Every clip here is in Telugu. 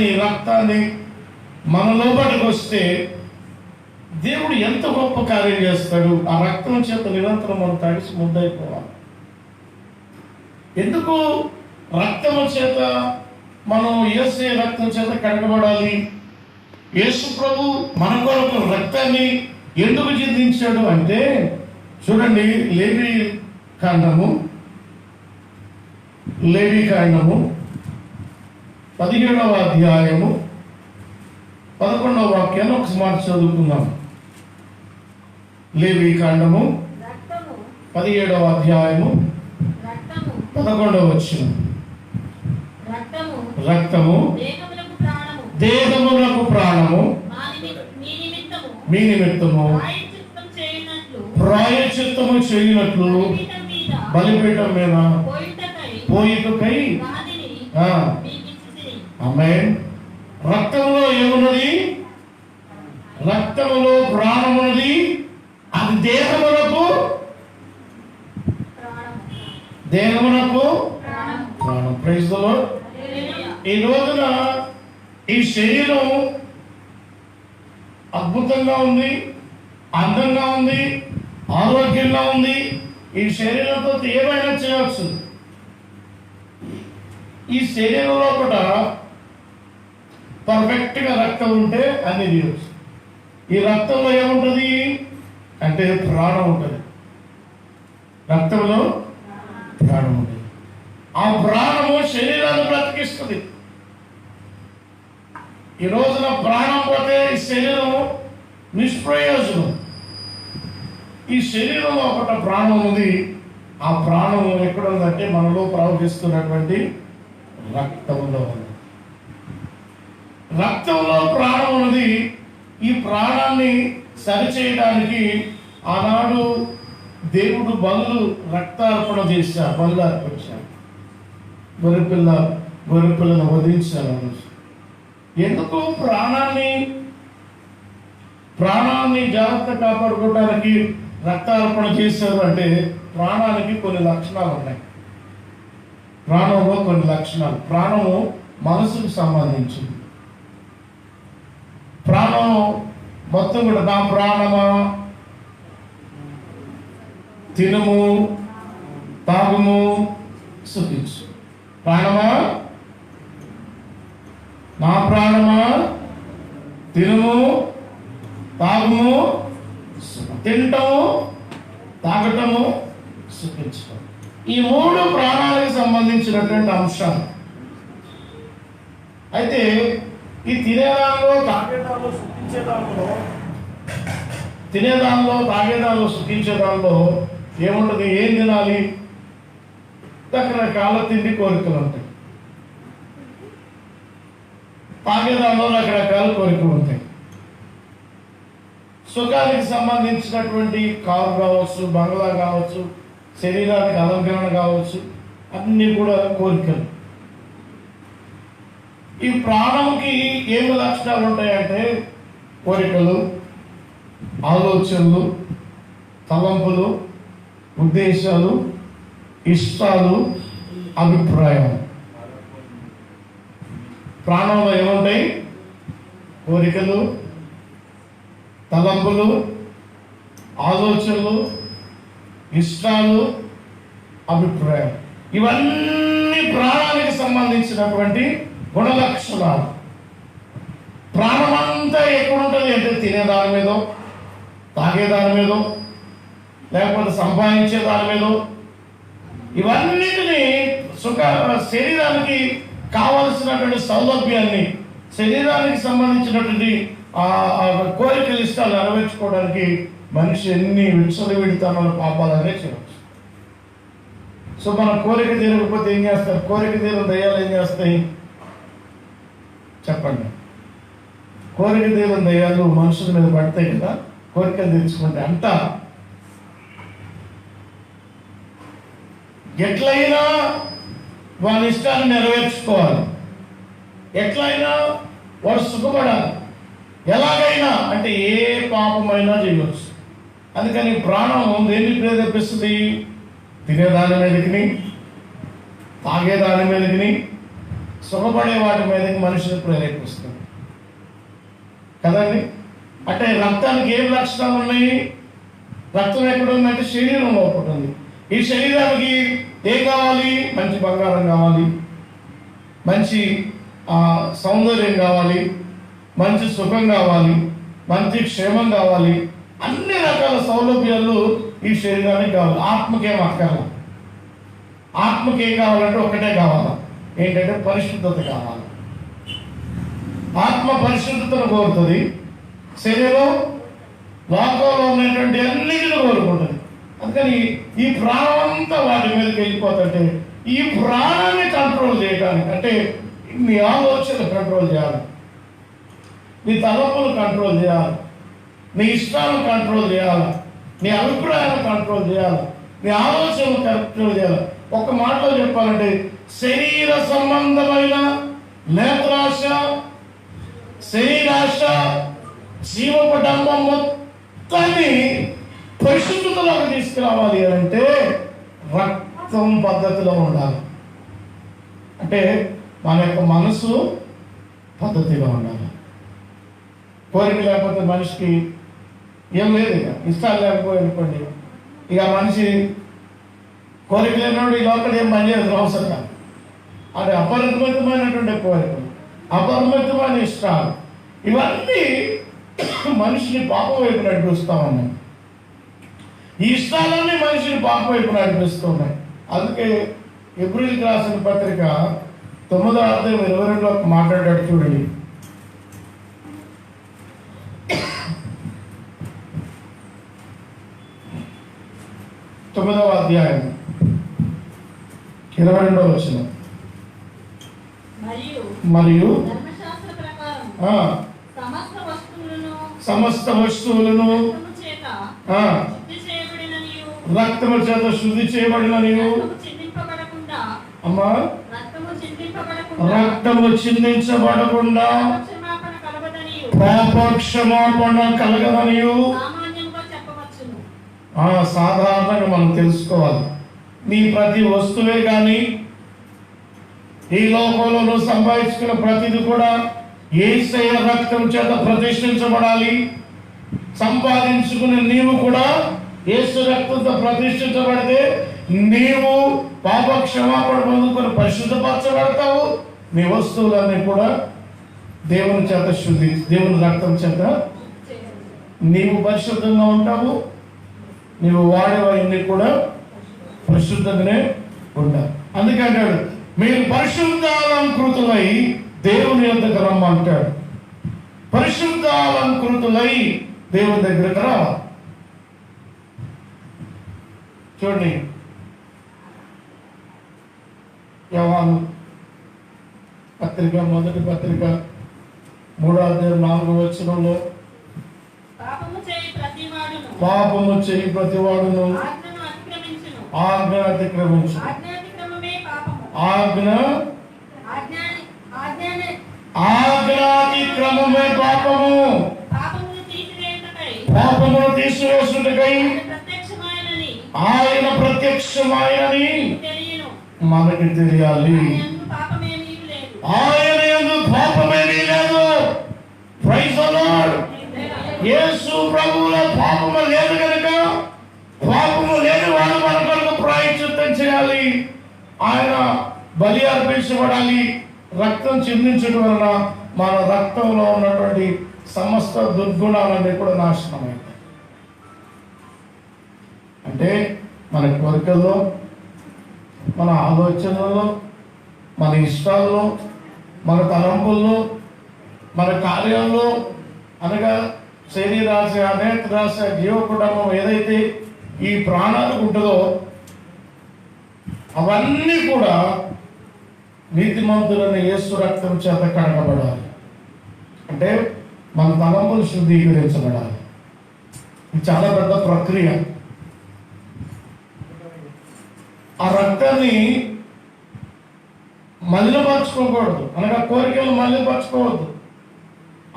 ఈ రక్తాన్ని మన లోపలికి వస్తే దేవుడు ఎంత గొప్ప కార్యం చేస్తాడు. ఆ రక్తం చేత నిరంతరం మనం తడిసి ముద్దయిపోవాలి. ఎందుకు రక్తము చేత మనం యేసు రక్తం చేత కడగబడాలి? యేసు ప్రభు మన కొరకు రక్తాన్ని ఎందుకు చిందించాడు అంటే, చూడండి, లేవి కాండము 17వ అధ్యాయము 11వ వాక్యాన్ని ఒక మాట చదువుకుందాం. లేవి కాండము 17వ అధ్యాయము 11వ వచనం. రక్తము దేహములకు ప్రాణము, మీ నిమిత్తము ప్రాయశ్చిత్తము చేయనట్లు బలిపీఠం మీద పోయికై. ఆమేన్. రక్తములో ఏమున్నది? రక్తములో ప్రాణమున్నది. అది దేహమునకు ప్రాణం. Praise the lord. ఈ రోజున ఈ శరీరం అద్భుతంగా ఉంది, అందంగా ఉంది, ఆరోగ్యంగా ఉంది. ఈ శరీరంతో ఏమైనా చేయవచ్చు. ఈ శరీరంలో కూడా పర్ఫెక్ట్ గా రక్తం ఉంటే అన్ని చేయవచ్చు. ఈ రక్తంలో ఏముంటుంది అంటే ప్రాణం ఉంటుంది. రక్తంలో ప్రాణం ఉంటుంది. ఆ ప్రాణము శరీరాన్ని బ్రతికిస్తుంది. ఈ రోజున ప్రాణం పోతే ఈ శరీరం నిష్ప్రయోజనం. ఈ శరీరంలో ఒకట ప్రాణం ఉంది. ఆ ప్రాణం ఎక్కడ ఉందంటే మనలో ప్రవహిస్తున్నటువంటి రక్తంలో ఉంది. రక్తంలో ప్రాణం ఉన్నది. ఈ ప్రాణాన్ని సరిచేయడానికి ఆనాడు దేవుడు బలు రక్తార్పణ చేశారు, బలు అర్పించారు. గొర్రెపిల్లను వధించారు. ఎందుకు? ప్రాణాన్ని జాగ్రత్త కాపాడుకోవడానికి రక్తార్పణ చేశారు అంటే ప్రాణానికి కొన్ని లక్షణాలు ఉన్నాయి. ప్రాణంలో కొన్ని లక్షణాలు. ప్రాణము మనసుకు సంబంధించింది. ప్రాణం మొత్తం కూడా, నా ప్రాణమా తినుము తాగుము సుఖించు. ప్రాణమా, నా ప్రాణమా తినుము తాగుము, తింటము తాగటము సుఖించటం. ఈ మూడు ప్రాణాలకు సంబంధించినటువంటి అంశాలు. అయితే ఈ తినేదానిలో తాగేదానిలో సుఖించేదానిలో ఏముంటుంది? ఏం తినాలి? రకరకాల తిండి కోరికలు ఉంటాయి. తాగేదానిలో రకరకాల కోరికలు ఉంటాయి. సుఖానికి సంబంధించినటువంటి కారు కావచ్చు, బంగ్లా కావచ్చు, శరీరానికి అలంకరణ కావచ్చు, అన్నీ కూడా కోరికలు. ఈ ప్రాణంకి ఏమి లక్షణాలు ఉంటాయంటే కోరికలు, ఆలోచనలు, తలంపులు, ఉద్దేశాలు, ఇష్టాలు, అభిప్రాయం. ప్రాణంలో ఏముంటాయి? కోరికలు, తలంపులు, ఆలోచనలు, ఇష్టాలు, అభిప్రాయం. ఇవన్నీ ప్రాణానికి సంబంధించినటువంటి గుణలక్షణాలు. ప్రాణం అంతా ఎక్కడ ఉంటుంది అంటే తినేదాని మీదో, తాగేదాని మీదో, లేకపోతే సంపాదించే దాని మీదో. ఇవన్నిటినీ శరీరానికి కావలసినటువంటి సౌలభ్యాన్ని, శరీరానికి సంబంధించినటువంటి కోరికలు, ఇష్టాలు నెరవేర్చుకోవడానికి మనిషి ఎన్ని విడితనాలు పాపాలనే చేయవచ్చు. సో మన కోరిక తీరకపోతే ఏం చేస్తారు? కోరిక తీరిన దయ్యాలు ఏం చేస్తాయి చెప్పండి? కోరిక తీరిన దయ్యాలు మనుషుల మీద పడతాయి కదా, కోరికలు తీర్చుకుంటే. అంతా ఎట్లయినా వాని ఇష్టాన్ని నెరవేర్చుకోవాలి, ఎట్లయినా వాడు సుఖపడాలి. ఎలాగైనా అంటే ఏ పాపమైనా చేయవచ్చు. అందుకని ప్రాణం దేన్ని ప్రేరేపిస్తుంది? తినేదాని మీదకి, తాగేదాని మీదకి, సుఖపడే వాటి మీదకి మనిషిని ప్రేరేపిస్తుంది కదండి. అంటే రక్తానికి ఏం లక్షణాలు ఉన్నాయి? రక్తం ఎక్కడ ఉందంటే శరీరంలో ఒకటి ఉంది. ఈ శరీరానికి ఏం కావాలి? మంచి బంగారం కావాలి, మంచి సౌందర్యం కావాలి, మంచి సుఖం కావాలి, మంచి క్షేమం కావాలి, అన్ని రకాల సౌలభ్యాలు ఈ శరీరానికి కావాలి. ఆత్మకేం అక్కర్ల. ఆత్మకి ఏం కావాలంటే ఒకటే కావాలి, ఏంటంటే పరిశుద్ధత కావాలి. ఆత్మ పరిశుద్ధతను కోరుతుంది, శరీరం లోకంలో ఉన్నటువంటి అన్నిటిని కోరుకుంటుంది. అందుకని ఈ ప్రాణం అంతా వాటి మీదకి వెళ్ళిపోతుంటే ఈ ప్రాణాన్ని కంట్రోల్ చేయడానికి, అంటే నీ ఆలోచనలు కంట్రోల్ చేయాలి, నీ తలపులు కంట్రోల్ చేయాలి, నీ ఇష్టాలను కంట్రోల్ చేయాలి, నీ అభిప్రాయాలను కంట్రోల్ చేయాలి, నీ ఆలోచనలు కంట్రోల్ చేయాలి. ఒక మాటలో చెప్పాలంటే శరీర సంబంధమైన నేత్రాశ, శరీరాశ, జీవపడంబం మొత్తాన్ని పరిశుద్ధతలోకి తీసుకురావాలి అంటే రక్తం పద్ధతిలో ఉండాలి. అంటే మన యొక్క మనసు పద్ధతిగా ఉండాలి. కోరిక లేకపోతే మనిషికి ఏం లేదు, ఇక ఇష్టాలు లేకపోయింది ఇక మనిషి కోరిక లేనివాడు ఈ లోపల ఏం పని చేయదు అవసరంగా. అది అపరిమితమైనటువంటి కోరికలు, అపరిమితమైన ఇష్టాలు, ఇవన్నీ మనిషిని పాపం వైపు నడిపిస్తూ ఉన్నాయి. ఈ ఇష్టాలన్నీ మనిషిని పాపం వైపు నడిపిస్తూ ఉన్నాయి. అందుకే ఎబ్రిల్కి రాసిన పత్రిక 9వ అధ్యాయం 22లో మాట్లాడాడు చూడండి. 9వ అధ్యాయం 22వ వచనం. మరియు సమస్త వస్తువులను రక్తము చేత శుద్ధి చేయబడిననియు, అమ్మా రక్తము చిందించబడకుండా పాపక్షమాపణ కలగదనియు సాధారణంగా మనం తెలుసుకోవాలి. నీ ప్రతి వస్తువే కానీ ఈ లోకంలో నువ్వు సంపాదించుకున్న ప్రతిది కూడా యేసయ్య రక్తం చేత ప్రతిష్ఠించబడాలి. సంపాదించుకునే నీవు కూడా యేసు రక్తంతో ప్రతిష్ఠించబడితే నీవు పాప క్షమాపణ పొందుకొని పరిశుద్ధపరచబడతావు. నీ వస్తువులన్నీ కూడా దేవుని చేత శుద్ధి, దేవుని రక్తం చేత నీవు పరిశుద్ధంగా ఉంటావు. నీవు వాడేవన్నీ కూడా పరిశుద్ధంగానే ఉంటావు. అందుకే అంటాడు, మీరు పరిశుద్ధాలంకృతులై దేవుని యొద్దకు రమ్మంటాడు. పరిశుద్ధాలంకృతులై దేవుని దగ్గరకు రావాలి. చూడండి, యోహాను పత్రిక, మొదటి పత్రిక 3వ అధ్యాయం 4వ వచనంలో పాపము చేయి ప్రతివాడును ఆజ్ఞ అతిక్రమించు. ఆజ్ఞాతిక్రమమే పాపము. పాపమును తీసివేసుటకై ఆయన ప్రత్యక్షమాయనని మనకి తెలియాలి. ఆయన యందు పాపమేమీ లేదు. Praise the lord. యేసు ప్రభువులో పాపము లేదు కనుక పాపము లేని వాడు మన కొరకు ప్రాయశ్చిత్తం చేయాలి. ఆయన బలి అర్పించబడాలి. రక్తం చిందించడం వలన మన రక్తంలో ఉన్నటువంటి సమస్త దుర్గుణాలన్నీ కూడా నాశనం అవుతాయి. అంటే మన కోరికల్లో, మన ఆలోచనల్లో, మన ఇష్టాల్లో, మన తలంపుల్లో, మన కార్యాల్లో, అనగా శరీరాశ, నేత్రాశ, జీవ కుటుంబం ఏదైతే ఈ ప్రాణాలకు ఉంటుందో అవన్నీ కూడా నీతిమంతులని యేసు రక్తం చేత కడగబడాలి. అంటే మన తలంపులు శుద్ధీకరించబడాలి. ఇది చాలా పెద్ద ప్రక్రియ. ఆ రక్తాన్ని మలినపరచుకోకూడదు, అనగా కోరికలు మలినపరచుకోవద్దు,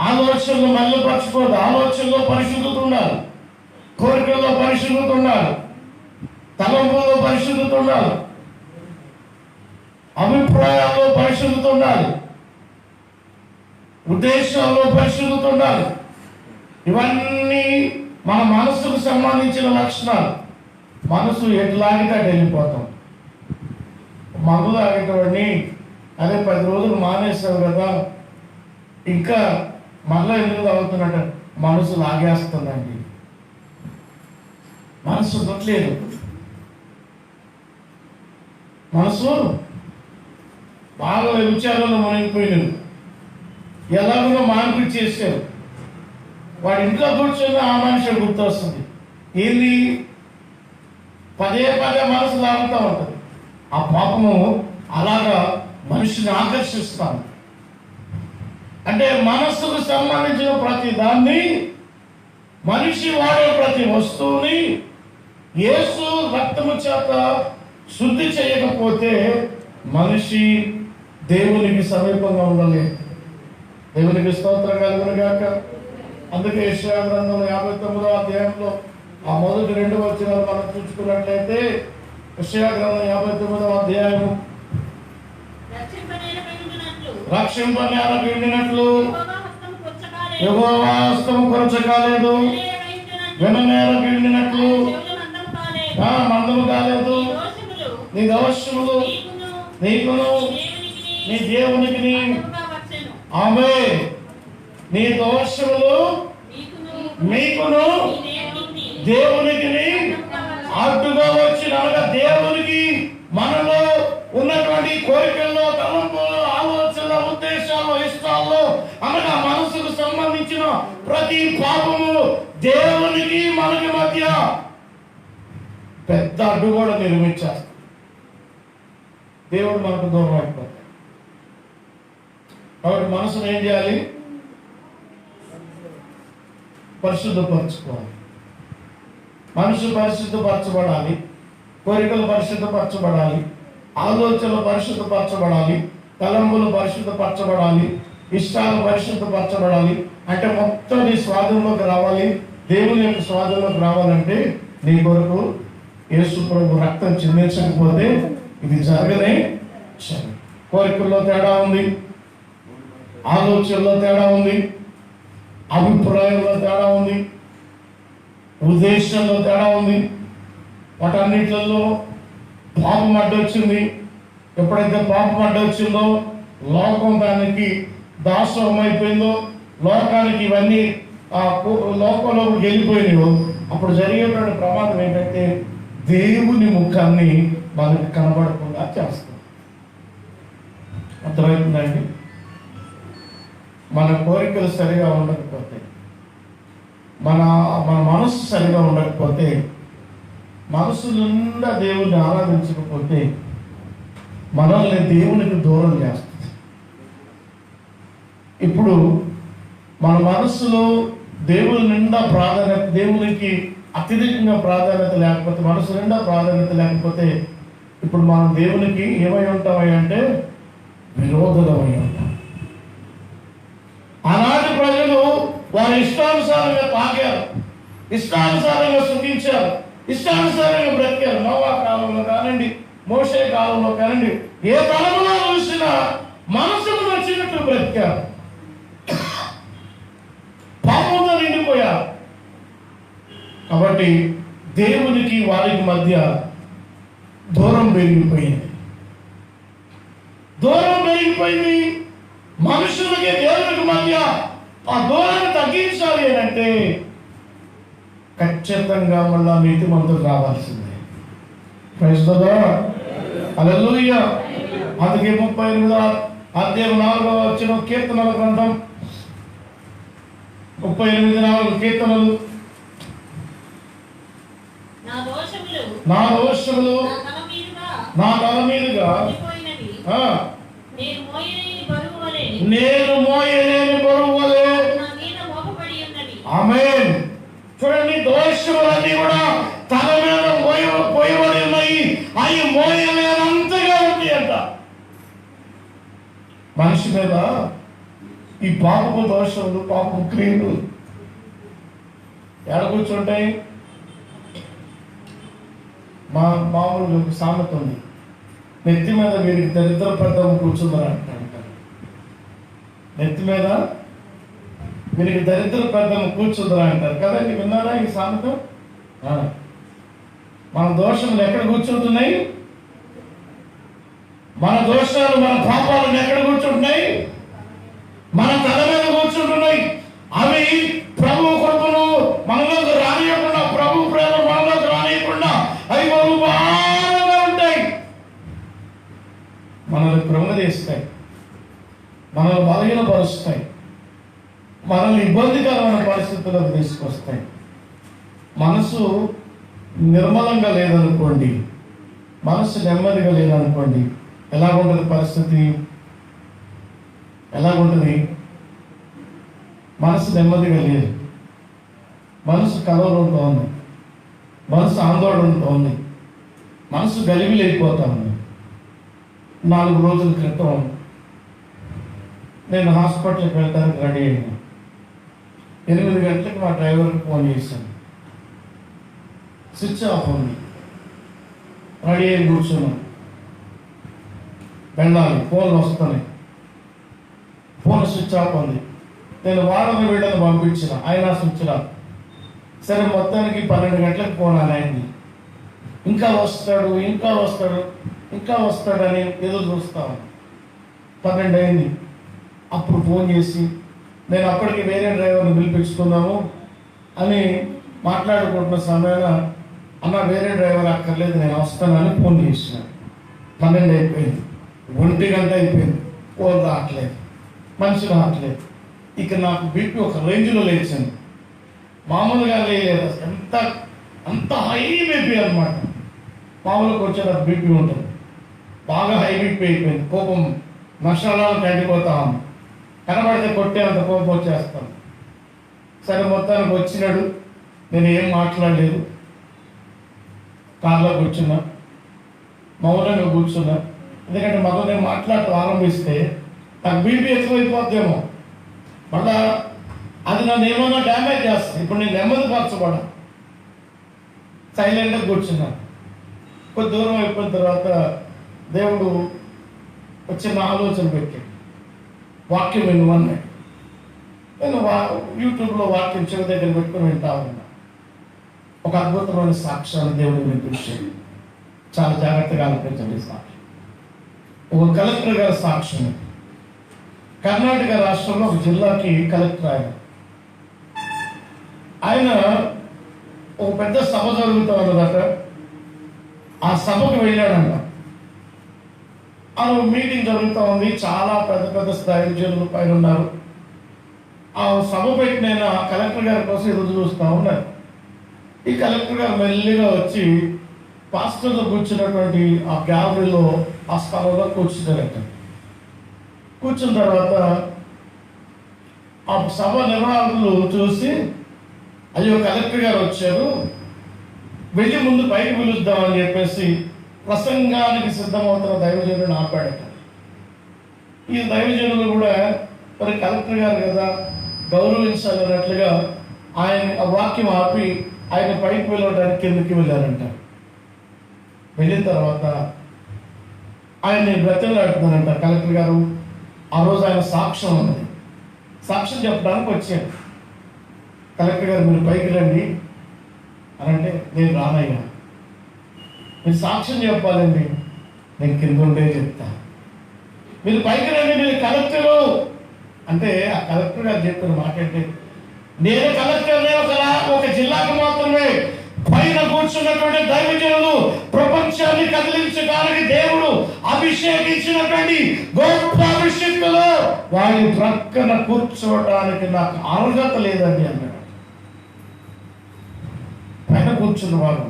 ఆలోచనలు మలినపరచుకోవద్దు. ఆలోచనలో పరిశుద్ధత ఉండాలి, కోరికల్లో పరిశుద్ధత ఉండాలి, తలంపుల్లో పరిశుద్ధత ఉండాలి. అభిప్రాయాల్లో పరిశుద్ధత ఉండాలి, ఉద్దేశాల్లో పరిశుద్ధత ఉండాలి. ఇవన్నీ మన మనసుకు సంబంధించిన లక్షణాలు. మనసు ఎట్లాగితే అటు వెళ్ళిపోతాం. మందు తాగేటవాడిని అదే 10 రోజులు మానేసావు కదా, ఇంకా మళ్ళీ ఎందుకు తాగుతున్నట్టు మనసు లాగేస్తుందండి. మనసు ఉండట్లేదు, మనసు బాగా విచారంలో మునిగిపోయినది. ఎలాగో మానిపించి చేశారు. వాడి ఇంట్లో కూర్చొని ఆ మనిషి గుర్తొస్తుంది. ఏంది పదే మనసు లాగుతూ ఉంటుంది. ఆ పాపము అలాగా మనిషిని ఆకర్షిస్తాను. అంటే మనస్సుకు సంబంధించిన ప్రతి దాన్ని, మనిషి వాడే ప్రతి వస్తువుని యేసు రక్తము చేత శుద్ధి చేయకపోతే మనిషి దేవునికి సమీపంగా ఉండలేదు. దేవునికి స్తోత్రం కలుగును గాక. అందుకే యెషయా గ్రంథం 59వ అధ్యాయంలో ఆ మొదటి 2 వచనాలు మనం చూసుకున్నట్లయితే, యెషయా గ్రంథం 59వ అధ్యాయము, రక్షింపనేల ఎండినట్లు యెహోవా హస్తము కొరచకాలేదు, విననేల ఎండినట్లు మందము కాలేదు. నీ దోషములు నీకును నీ దేవునికి, ఆమేన్, నీ దోషములు మీకును దేవునికి అడ్డుగా వచ్చిన, అనగా దేవునికి మనలో ఉన్నటువంటి కోరికల్లో, తలంపుల్లో, ఆలోచనల, ఉద్దేశాల్లో, ఇష్టాల్లో, అనగా మనసుకు సంబంధించిన ప్రతి పాపము దేవునికి మనకి మధ్య పెద్ద అడ్డు కూడా నిర్మించారు. దేవుడు మనకు దూరం అయిపోతాడు. కాబట్టి మనసును ఏం చేయాలి? పరిశుద్ధపరచుకోవాలి. మనసు పరిశుద్ధపరచబడాలి, కోరికలు పరిశుద్ధపరచబడాలి, ఆలోచనలు పరిశుద్ధపరచబడాలి, తలంపులు పరిశుద్ధపరచబడాలి, ఇష్టాలు పరిశుద్ధపరచబడాలి. అంటే మొత్తం నీ స్వాధీనంలోకి రావాలి. దేవుని యొక్క స్వాధీనంలోకి రావాలంటే నీ కొరకు యేసు ప్రభు రక్తం చిందించకపోతే ఇది జరగనే. కోరికల్లో తేడా ఉంది, ఆలోచనలో తేడా ఉంది, అభిప్రాయంలో తేడా ఉంది, ఉద్దేశంలో తేడా ఉంది. వాటన్నిటిలో పాపం అడ్డొచ్చింది. ఎప్పుడైతే పాపం అడ్డొచ్చిందో, లోకం దానికి దాసోహం అయిపోయిందో, లోకానికి ఇవన్నీ లోకంలోకి వెళ్ళిపోయినాయో, అప్పుడు జరిగేటువంటి ప్రమాదం ఏంటంటే దేవుని ముఖాన్ని మనకు కనబడకుండా చేస్తుంది. అర్థమవుతుందండి? మన కోరికలు సరిగా ఉండకపోతే, మన మనసు సరిగా ఉండకపోతే, మనసు నిండా దేవుణ్ణి ఆరాధించకపోతే మనల్ని దేవునికి దూరం చేస్తుంది. ఇప్పుడు మన మనస్సులో దేవుని నిండా ప్రాధాన్యత, దేవునికి అత్యధికంగా ప్రాధాన్యత లేకపోతే, మనసు నిండా ప్రాధాన్యత లేకపోతే ఇప్పుడు మనం దేవునికి ఏమై ఉంటామై అంటే విరోధులమై ఉంటాం. ఆనాటి ప్రజలు వారి ఇష్టానుసారంగా తాగారు, ఇష్టానుసారంగా సుఖించారు, ఇష్టానుసారంగా బ్రతికారు. నోవా కాలంలో కానివ్వండి, మోషే కాలంలో కానివ్వండి, ఏ కాలంలో చూసినా మనసుకు నచ్చినట్టు బ్రతికారు, పాపంతో నిండిపోయారు. కాబట్టి దేవునికి వారికి మధ్య దూరం పెరిగిపోయింది. మనుషులకి దేవునికి మధ్య ఆ దూరాన్ని తగ్గించాలి అని అంటే ఖచ్చితంగా మళ్ళా నీతిమంతులు రావాల్సిందే. ప్రైజ్ ది లార్డ్, హల్లెలూయా. అందుకే 38వ అధ్యాయం 4వ వచనం, కీర్తనల గ్రంథం 38:4 కీర్తనలు, నా దోషములు నా తల మీదుగా నేను మోయలేని బరువు వలె. ఆమేన్. చూడండి, దోషములన్నీ కూడా తల మీద పోయబడి ఉన్నాయి. అవి మోయలేనంతగా ఉంది అంట. మనిషి మీద ఈ పాపపు దోషములు, పాపపు క్రియలు ఎక్కడ కూర్చుంటాయి? మామూలు సామెత ఉంది, నెత్తి మీద వీరికి దరిద్ర పెద్దము కూర్చుందరా అంటారు. నెత్తి మీద వీరికి దరిద్ర పెద్దము కూర్చుందరా అంటారు కదండి. విన్నారా ఈ సామెత? మన దోషములు ఎక్కడ కూర్చుంటున్నాయి? మన దోషాలు, మన పాపాలను ఎక్కడ కూర్చుంటున్నాయి? మన తల మీద కూర్చుంటున్నాయి. అవి ప్రభు కృపను మనలోకి రానియకుండా, ప్రభు ప్రేమ మనలోకి రానియకుండా అవి బహుభారంగా ఉంటాయి. మనల్ని కృంగదీస్తాయి, మనల్ని బలహీనపరుస్తాయి, మనల్ని ఇబ్బందికరమైన పరిస్థితులకు తీసుకొస్తాయి. మనసు నిర్మలంగా లేదనుకోండి, మనసు నెమ్మదిగా లేదనుకోండి, ఎలాగుంటుంది పరిస్థితి? ఎలాగుంటుంది? మనసు నెమ్మదిగా లేదు, మనసు కలవరంతో ఉంది, మనసు ఆందోళనతో ఉంది, మనసు గలిబిలైపోతా ఉంది. 4 రోజుల క్రితం నేను హాస్పిటల్కి వెళ్ళడానికి రెడీ అయ్యాను. 8 గంటలకు మా డ్రైవర్కి ఫోన్ చేశాను. స్విచ్ ఆఫ్ ఉంది. రెడీ అయ్యి కూర్చున్నాను. వెళ్ళాలి, ఫోన్లు వస్తున్నాయి. ఫోన్ స్విచ్ ఆఫ్ ఉంది. నేను వారం వీళ్ళని పంపించిన, ఆయన స్విచ్ ఆఫ్. సరే, మొత్తానికి 12 గంటలకు ఫోన్ అయింది. ఇంకా వస్తాడు, ఇంకా వస్తాడు, ఇంకా వస్తాడని ఎదురు చూస్తాను. 12 అయింది. అప్పుడు ఫోన్ చేసి, నేను అప్పటికి వేరే డ్రైవర్ని పిలిపించుకుందాము అని మాట్లాడుకుంటున్న సమయాన, అన్న వేరే డ్రైవర్ అక్కర్లేదు, నేను వస్తానని ఫోన్ చేసిన. 12 అయిపోయింది, 1 గంట అయిపోయింది, ఫోన్ రావట్లేదు, మనిషి రావట్లేదు. ఇక నాకు బీపీ ఒక రేంజ్లో లేచింది. మామూలుగా లేదు, అంత హై బీపీ అనమాట. మామూలుగా వచ్చే నాకు బీపీ ఉంటుంది, బాగా హై బీపీ అయిపోయింది. కోపం నష్టాలను కండిపోతా ఉంది. కనబడితే కొట్టే అంత కోపం వచ్చేస్తాను. సరే, మొత్తానికి వచ్చినాడు. నేను ఏం మాట్లాడలేదు, కార్లో కూర్చున్నా, మౌనంగా కూర్చున్నా. ఎందుకంటే మగ నేను మాట్లాడటం ఆరంభిస్తే నాకు బీపీ ఎక్కువైపోద్దేమో, మళ్ళా అది నన్ను ఏమైనా డ్యామేజ్ చేస్తుంది. ఇప్పుడు నేను నెమ్మది పరచబడ సైలెంట్గా కూర్చున్నా. కొద్ది దూరం అయిపోయిన తర్వాత దేవుడు చిన్న ఆలోచన పెట్టాడు. వాక్యం వినుమన్నాడు. నేను యూట్యూబ్లో వాక్యం చెవి దగ్గర పెట్టుకుని వింటా ఉన్నా. ఒక అద్భుతమైన సాక్ష్యాన్ని దేవుడు వినిపించాడు. చాలా జాగ్రత్తగా ఆలోచించండి. సాక్ష్యం ఒక కలెక్టర్ గారి సాక్ష్యం. కర్ణాటక రాష్ట్రంలో ఒక జిల్లాకి కలెక్టర్ ఆయన ఒక పెద్ద సభ జరుగుతూ ఉన్నదట. ఆ సభకు వెళ్ళాడంట. ఆ మీటింగ్ జరుగుతూ ఉంది. చాలా పెద్ద పెద్ద స్థాయి జనులు పైన ఉన్నారు. ఆ సభ పెట్టిన కలెక్టర్ గారి కోసం ఎదురు చూస్తూ ఉన్నారు. ఈ కలెక్టర్ గారు మెల్లిగా వచ్చి పాస్టర్తో కూర్చున్నటువంటి ఆ గ్యాలరీలో ఆ స్థలంలో కూర్చున్నారట. కూర్చున్న తర్వాత ఆ సభ నిర్వాహకులు చూసి, అయ్యో కలెక్టర్ గారు వచ్చారు, వెళ్ళి ముందు బయట పిలుద్దామని చెప్పేసి ప్రసంగానికి సిద్ధమవుతున్న దైవజనులను ఆపాడట. ఈ దైవజనులు కూడా మరి కలెక్టర్ గారు కదా గౌరవించాలన్నట్లుగా ఆయన ఆ వాక్యం ఆపి ఆయన పైకి వెళ్ళడానికి కిందకి వెళ్ళారంట. వెళ్ళిన తర్వాత ఆయన్ని బ్రతిమలాడుతున్నారంట. కలెక్టర్ గారు ఆ రోజు ఆయన సాక్ష్యం ఉన్నది, సాక్ష్యం చెప్పడానికి వచ్చాడు. కలెక్టర్ గారు మీరు పైకి రండి అని అంటే, నేను రానయ్యా, మీరు సాక్ష్యం చెప్పాలండి, నేను కింద ఉండే చెప్తా, మీరు పైకి రండి, మీరు కలెక్టరు అంటే. ఆ కలెక్టర్ గారు చెప్పిన మాట అంటే, నేను కలెక్టర్నే ఒక జిల్లాకు మాత్రమే, పైన కూర్చున్నటువంటి దైవజనులు ప్రపంచాన్ని కదిలించడానికి దేవుడు అభిషేకించినటువంటి గొప్ప అభిషేకులు వారి ప్రక్కన కూర్చోవడానికి నాకు అర్హత లేదండి అన్నాడు. పైన కూర్చున్నవారు,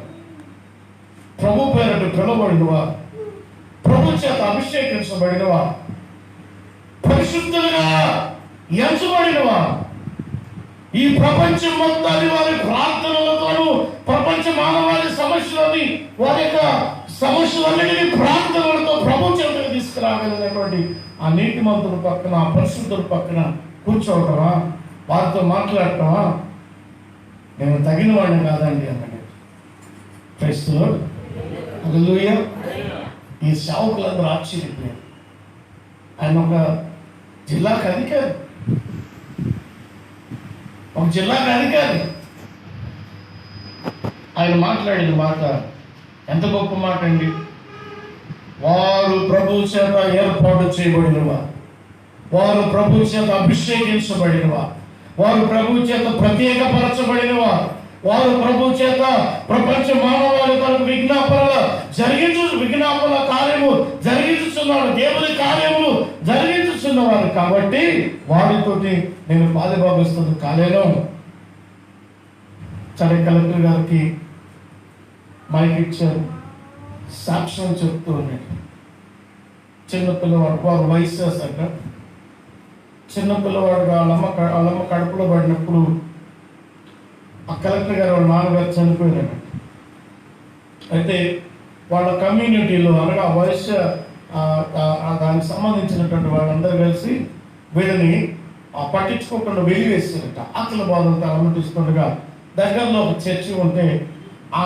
ప్రభు పేరట పిలువబడినవారు, ప్రభు చేత అభిషేకించబడినవారు, పరిశుద్ధులుగా ఎంచబడినవారు, ఈ ప్రపంచం మొత్తాన్ని వారి ప్రార్థనలతోనూ ప్రపంచ మానవాళి సమస్యలని వారి యొక్క సమస్యలన్నిటినీ ప్రార్థనలతో ప్రభు చేతులకు తీసుకురాగలిగినటువంటి ఆ నీతిమంతుల పక్కన, ఆ పరిశుద్ధుల పక్కన కూర్చోవటమా, వారితో మాట్లాడటమా నేను తగిన వాడిని కాదండి అన్నాడు. క్రైస్తవుడు హల్లెలూయా. ఈ సేవకులందరూ ఆశ్చర్యపోయారు. ఆయన ఒక జిల్లాకు అధికారి, ఒక జిల్లాకు అధికారి. ఆయన మాట్లాడిన మాట ఎంత గొప్ప మాట అండి. వారు ప్రభు చేత ఏర్పాటు చేయబడినవా, వారు ప్రభు చేత అభిషేకించబడినవా, వారు ప్రభు చేత ప్రత్యేకపరచబడినవా, వారు ప్రభు చేత ప్రపంచ మానవాళి కొరకు విజ్ఞాపన కార్యము జరిగించుచున్నారు, దేవుని కార్యములు జరిగించుచున్నవారు. కాబట్టి వారితోటి నేను పాలుభావిస్తుంది కాలేను. సరే, కలెక్టర్ గారికి మైక్ ఇచ్చారు, సాక్ష్యం చెప్తూ ఉన్నాడు. చిన్నపిల్లవాడు, వారు వయసు అక్కడ చిన్నపిల్లవాడుగా వాళ్ళమ్మ కడుపులో పడినప్పుడు ఆ కలెక్టర్ గారు వాళ్ళ నాన్నగారు చనిపోయినాడు. అయితే వాళ్ళ కమ్యూనిటీలో అనగా వయసు దానికి సంబంధించినటువంటి వాళ్ళందరూ కలిసి వీళ్ళని పట్టించుకోకుండా వెలివేస్తారట. ఆకలి బాధలతో అలమటిస్తుండగా దగ్గరలో ఒక చర్చి ఉంటే ఆ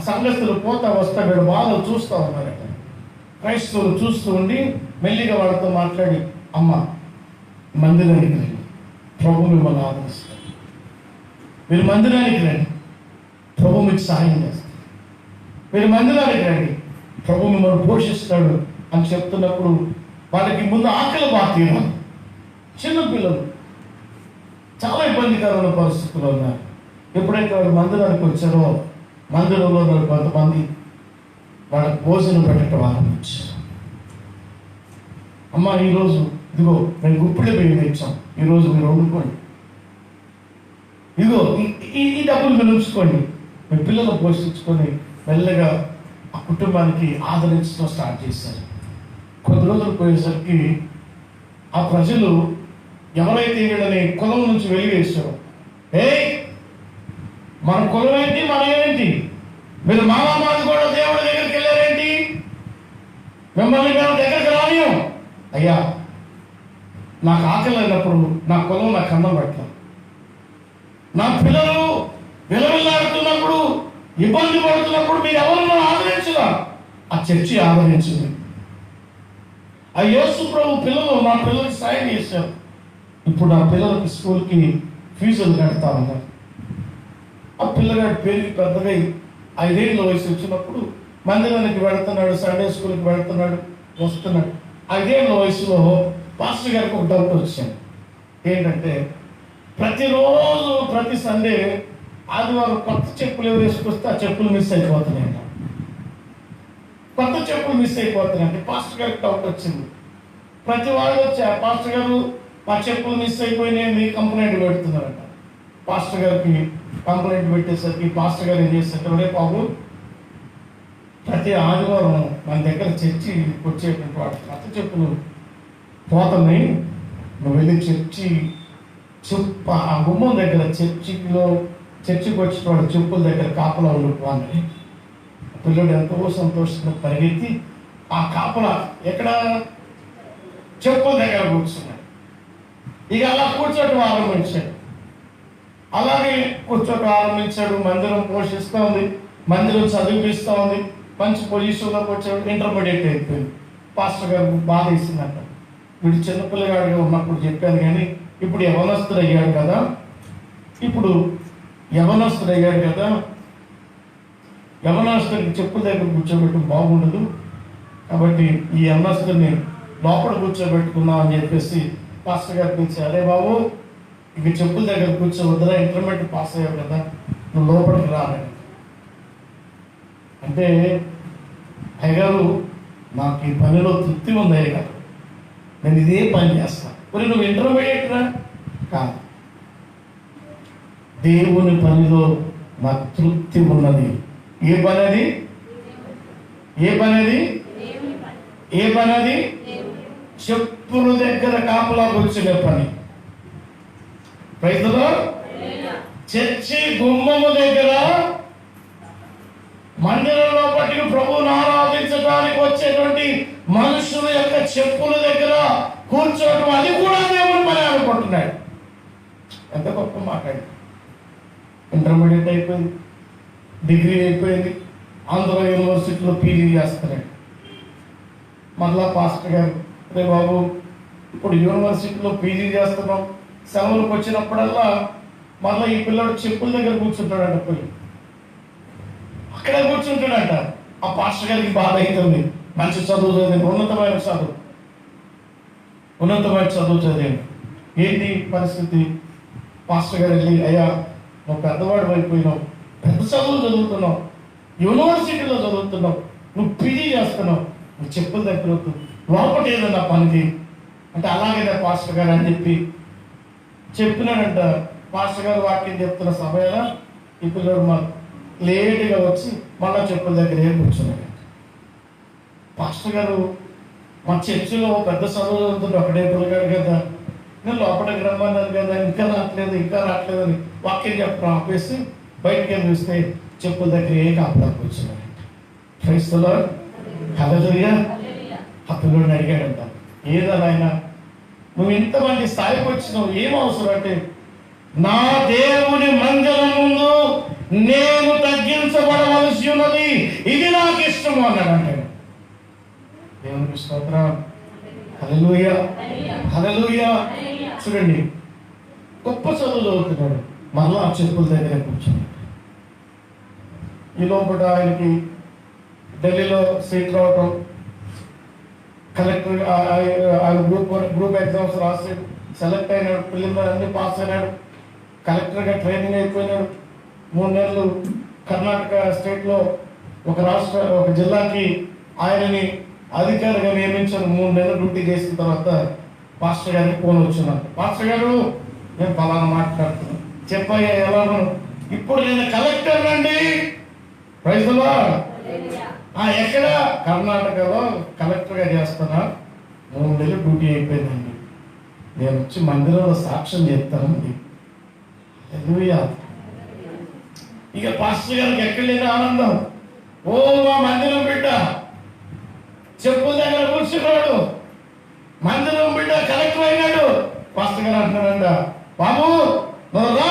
సంగతులు పోతా వస్తా వీడు బాధలు చూస్తూ ఉన్నారట. క్రైస్తవులు చూస్తూ ఉండి మెల్లిగా వాళ్ళతో మాట్లాడి, అమ్మ మందిరానికి రండి, ప్రభు మిమ్మల్ని ఆదరిస్తారు, మీరు మందిరానికి రండి, ప్రభు మీకు సహాయం చేస్తారు, మీరు మందిరానికి రండి, ప్రభు మిమ్మల్ని పోషిస్తాడు అని చెప్తున్నప్పుడు వాళ్ళకి ముందు ఆకలి బాగా తీరాలి. చిన్నపిల్లలు చాలా ఇబ్బందికరమైన పరిస్థితుల్లో ఉన్నారు. ఎప్పుడైతే వాళ్ళు మందిరానికి వచ్చారో మందిరంలో కొంతమంది వాళ్ళకి భోజనం పెట్టడం ఆరంభించారు. అమ్మ ఈరోజు ఇదిగో మేము గుప్పిడి బియ్యం ఇచ్చాం, ఈరోజు మీరు వండుకోండి, ఇదిగో ఈ డబ్బులు మీరు ఉంచుకోండి, మీ పిల్లలు పోషించుకొని మెల్లగా ఆ కుటుంబానికి ఆదరించడం స్టార్ట్ చేశారు. కొద్ది రోజులు పోయేసరికి ఆ ప్రజలు ఎవరైతే వీళ్ళని కులం నుంచి వెలివేశారో, మన కులం ఏంటి, మన ఏంటి, మీరు మామాది కూడా దేవుడి దగ్గరికి వెళ్ళారేంటి, మిమ్మల్ని మేము దగ్గరికి రానియం. అయ్యా, నాకు ఆకలి అయినప్పుడు నా కులం నాకు అన్నం పెట్టాలి, నా పిల్లలు విలవిల్లాడుతున్నప్పుడు ఇబ్బంది పడుతున్నప్పుడు మీరు ఎవరు ఆదరించలా, ఆ చర్చి ఆదరించింది. ఆ యేసు ప్రభు పిల్లలు నా పిల్లలకి సాయం చేశారు. ఇప్పుడు నా పిల్లలకి స్కూల్కి ఫీజులు కడతా ఉన్నారు. ఆ పిల్లగాడు పెరిగి పెద్దగా 5 ఏళ్ళ వయసు వచ్చినప్పుడు మందిరానికి వెళుతున్నాడు, సండే స్కూల్కి వెళుతున్నాడు, వస్తున్నాడు. 5 ఏళ్ళ వయసులో పాస్టర్ గారికి ఒక డౌట్ వచ్చింది. ఏంటంటే ప్రతిరోజు ప్రతి సండే ఆదివారం కొత్త చెప్పులు ఎవరు వేసుకొస్తే ఆ చెప్పులు మిస్ అయిపోతున్నాయంట. కొత్త చెప్పులు మిస్ అయిపోతున్నాయంటే పాస్టర్ గారికి డౌట్ వచ్చింది. ప్రతి వాళ్ళు వచ్చి పాస్టర్ గారు మా చెప్పులు మిస్ అయిపోయినాయని కంప్లైంట్ పెడుతున్నారంట. పాస్టర్ గారికి కంప్లైంట్ పెట్టేసరికి పాస్టర్ గారు ఏం చేస్తారు, రేపు బాబు ప్రతి ఆదివారం మన దగ్గర చర్చి వచ్చేటువంటి వాటి కొత్త చెప్పులు పోతున్నాయి, నువ్వు వెళ్ళి చర్చి ఆ గుమ్మం దగ్గర చర్చికి వచ్చిన వాడు చెప్పుల దగ్గర కాపలా ఉండిపోవాలి. పిల్లడు ఎంతో సంతోషంగా పరిగెత్తి ఆ కాపలా ఎక్కడ చెప్పుల దగ్గర కూర్చున్నాడు. ఇక అలా కూర్చోటం ఆరంభించాడు. అలాగే కూర్చోటం ఆరంభించాడు. మందిరం పోషిస్తూ ఉంది, మందిరం చదివిపిస్తూ ఉంది, మంచి పొజిషన్లోకి వచ్చాడు. ఇంటర్మీడియట్ అయిపోయింది. పాస్టర్ గారు బాధ వేసిందంట. వీడు చిన్నపిల్లగాడిగా ఉన్నప్పుడు చెప్పాను, కానీ ఇప్పుడు యవనస్తుడు అయ్యాడు కదా, యవనస్తుడికి చెప్పుల దగ్గర కూర్చోబెట్టడం బాగుండదు, కాబట్టి ఈ యవనస్తుడిని లోపల కూర్చోబెట్టుకుందాం అని చెప్పేసి పాస్టర్ గారికి పిలిచి, అరే బాబు ఇక చెప్పుల దగ్గర కూర్చోవద్దురా, ఇంటర్మీడియట్ పాస్ అయ్యావు కదా, నువ్వు లోపలికి రాలేదు అంటే, అయ్యగారు నాకు ఈ పనిలో తృప్తి ఉంది అయ్యగారు, నేను ఇదే పని చేస్తాను. మరి నువ్వు ఇంటర్మీడియట్ రా కాదు, దేవుని పనిలో నాకు తృప్తి ఉన్నది. ఏ పని అది? చెప్పుల దగ్గర కాపలా కూర్చునే పని. రైతులో చర్చి గుమ్మము దగ్గర మందిరంలో పట్టి ప్రభువుని ఆరాధించడానికి వచ్చేటువంటి మనుషుల యొక్క చెప్పుల దగ్గర కూర్చోవడం, అది కూడా దేవుని పని అనుకుంటున్నాడు. ఎంత గొప్ప మాట. ఇంటర్మీడియట్ అయిపోయింది, డిగ్రీ అయిపోయింది, ఆంధ్ర యూనివర్సిటీలో పీజీ చేస్తున్నాడు. మళ్ళా పాస్టర్ గారు, రే బాబు ఇప్పుడు యూనివర్సిటీలో పీజీ చేస్తున్నాం, సెలవులకు వచ్చినప్పుడల్లా మళ్ళీ ఈ పిల్లడు చెప్పుల దగ్గర కూర్చుంటాడంట, పోయి అక్కడే కూర్చుంటాడంట. ఆ పాస్టర్ గారికి బాధ అవుతుంది. మంచి చదువు చదివింది, ఉన్నతమైన చదువు చదివాను. ఏంటి పరిస్థితి? పాస్టర్ గారు వెళ్ళి, అయ్యా నువ్వు పెద్దవాడు అయిపోయినావు, పెద్ద చదువులు చదువుతున్నావు, యూనివర్సిటీలో చదువుతున్నావు, నువ్వు పీజీ చేస్తున్నావు, నువ్వు చెప్పుల దగ్గర లోపల ఏదన్నా పనికి అంటే అలాగే పాస్టర్ గారు అని చెప్పినాడంట. పాస్టర్ గారు వాక్యం చెప్తున్న సమయంలో ఈ పిల్లడు లేటుగా వచ్చి మళ్ళా చెప్పుల దగ్గర ఏం కూర్చున్నాడు. పాస్టర్ గారు మా చర్చిలో పెద్ద చదువు చదువుతుంటే ఒకటే పిల్లగాడు కదా, నేను లోపలికి రమ్మన్నాను కదా, ఇంకా రావట్లేదు అని వాక్యం చెప్పడం ఆపేసి బయటికి వెళ్ళి చూస్తే చెప్పుల దగ్గర ఏ కాపులా కూర్చున్నాడంట. క్రైస్తవులో హల్లెలూయా. ఆ పిల్లడిని అడిగాడంట, ఏదైనా నువ్వు ఇంతమంది స్థాయికి వచ్చినావు, ఏం అవసరం అంటే, నా దేవుని మందిరం ముందు నేను తగ్గించబడవలసి ఉన్నది, ఇది నాకు ఇష్టము అన్నాడంట. దేవునికి స్తోత్రం. హల్లెలూయా, హల్లెలూయా. చూడండి, గొప్ప చదువు చదువుతున్నాడు, మరలా చెప్పుల దగ్గర కూర్చున్నాడు. ఈ లోపల ఆయనకి ఢిల్లీలో సీట్ రావటం, కలెక్టర్ గ్రూప్ ఎగ్జామ్స్ రాసి సెలెక్ట్ అయినాడు, ప్రిలిమినరీ అన్ని పాస్ అయినాడు, కలెక్టర్గా ట్రైనింగ్ అయిపోయినాడు. 3 నెలలు కర్ణాటక స్టేట్లో ఒక జిల్లాకి ఆయనని అధికారిగా నియమించారు. 3 నెలలు డ్యూటీ చేసిన తర్వాత పాస్టర్ గారికి ఫోన్ వచ్చినాడు. పాస్టర్ గారు, నేను ఫలానా మాట్లాడుతున్నాను, చెప్పయ్యా ఎలా ఇప్పుడు నేను కలెక్టర్ అండి. Praise the lord. ఎక్కడ? కర్ణాటకలో కలెక్టర్గా చేస్తున్నా, 3 నెలలు డ్యూటీ అయిపోయిందండి, నేను వచ్చి మందిరంలో సాక్ష్యం చెప్తానండి. హల్లెలూయా. ఇక పాస్టర్ గారికి ఎక్కడ లేని ఆనందం. ఓ మా మందిరం బిడ్డ చెప్పుల దగ్గర కూర్చున్నాడు, మందిరం బిడ్డ కలెక్టర్ అయినాడు. పాస్టర్ గారు అంటున్నాడంట, బాబు నువ్వు రా,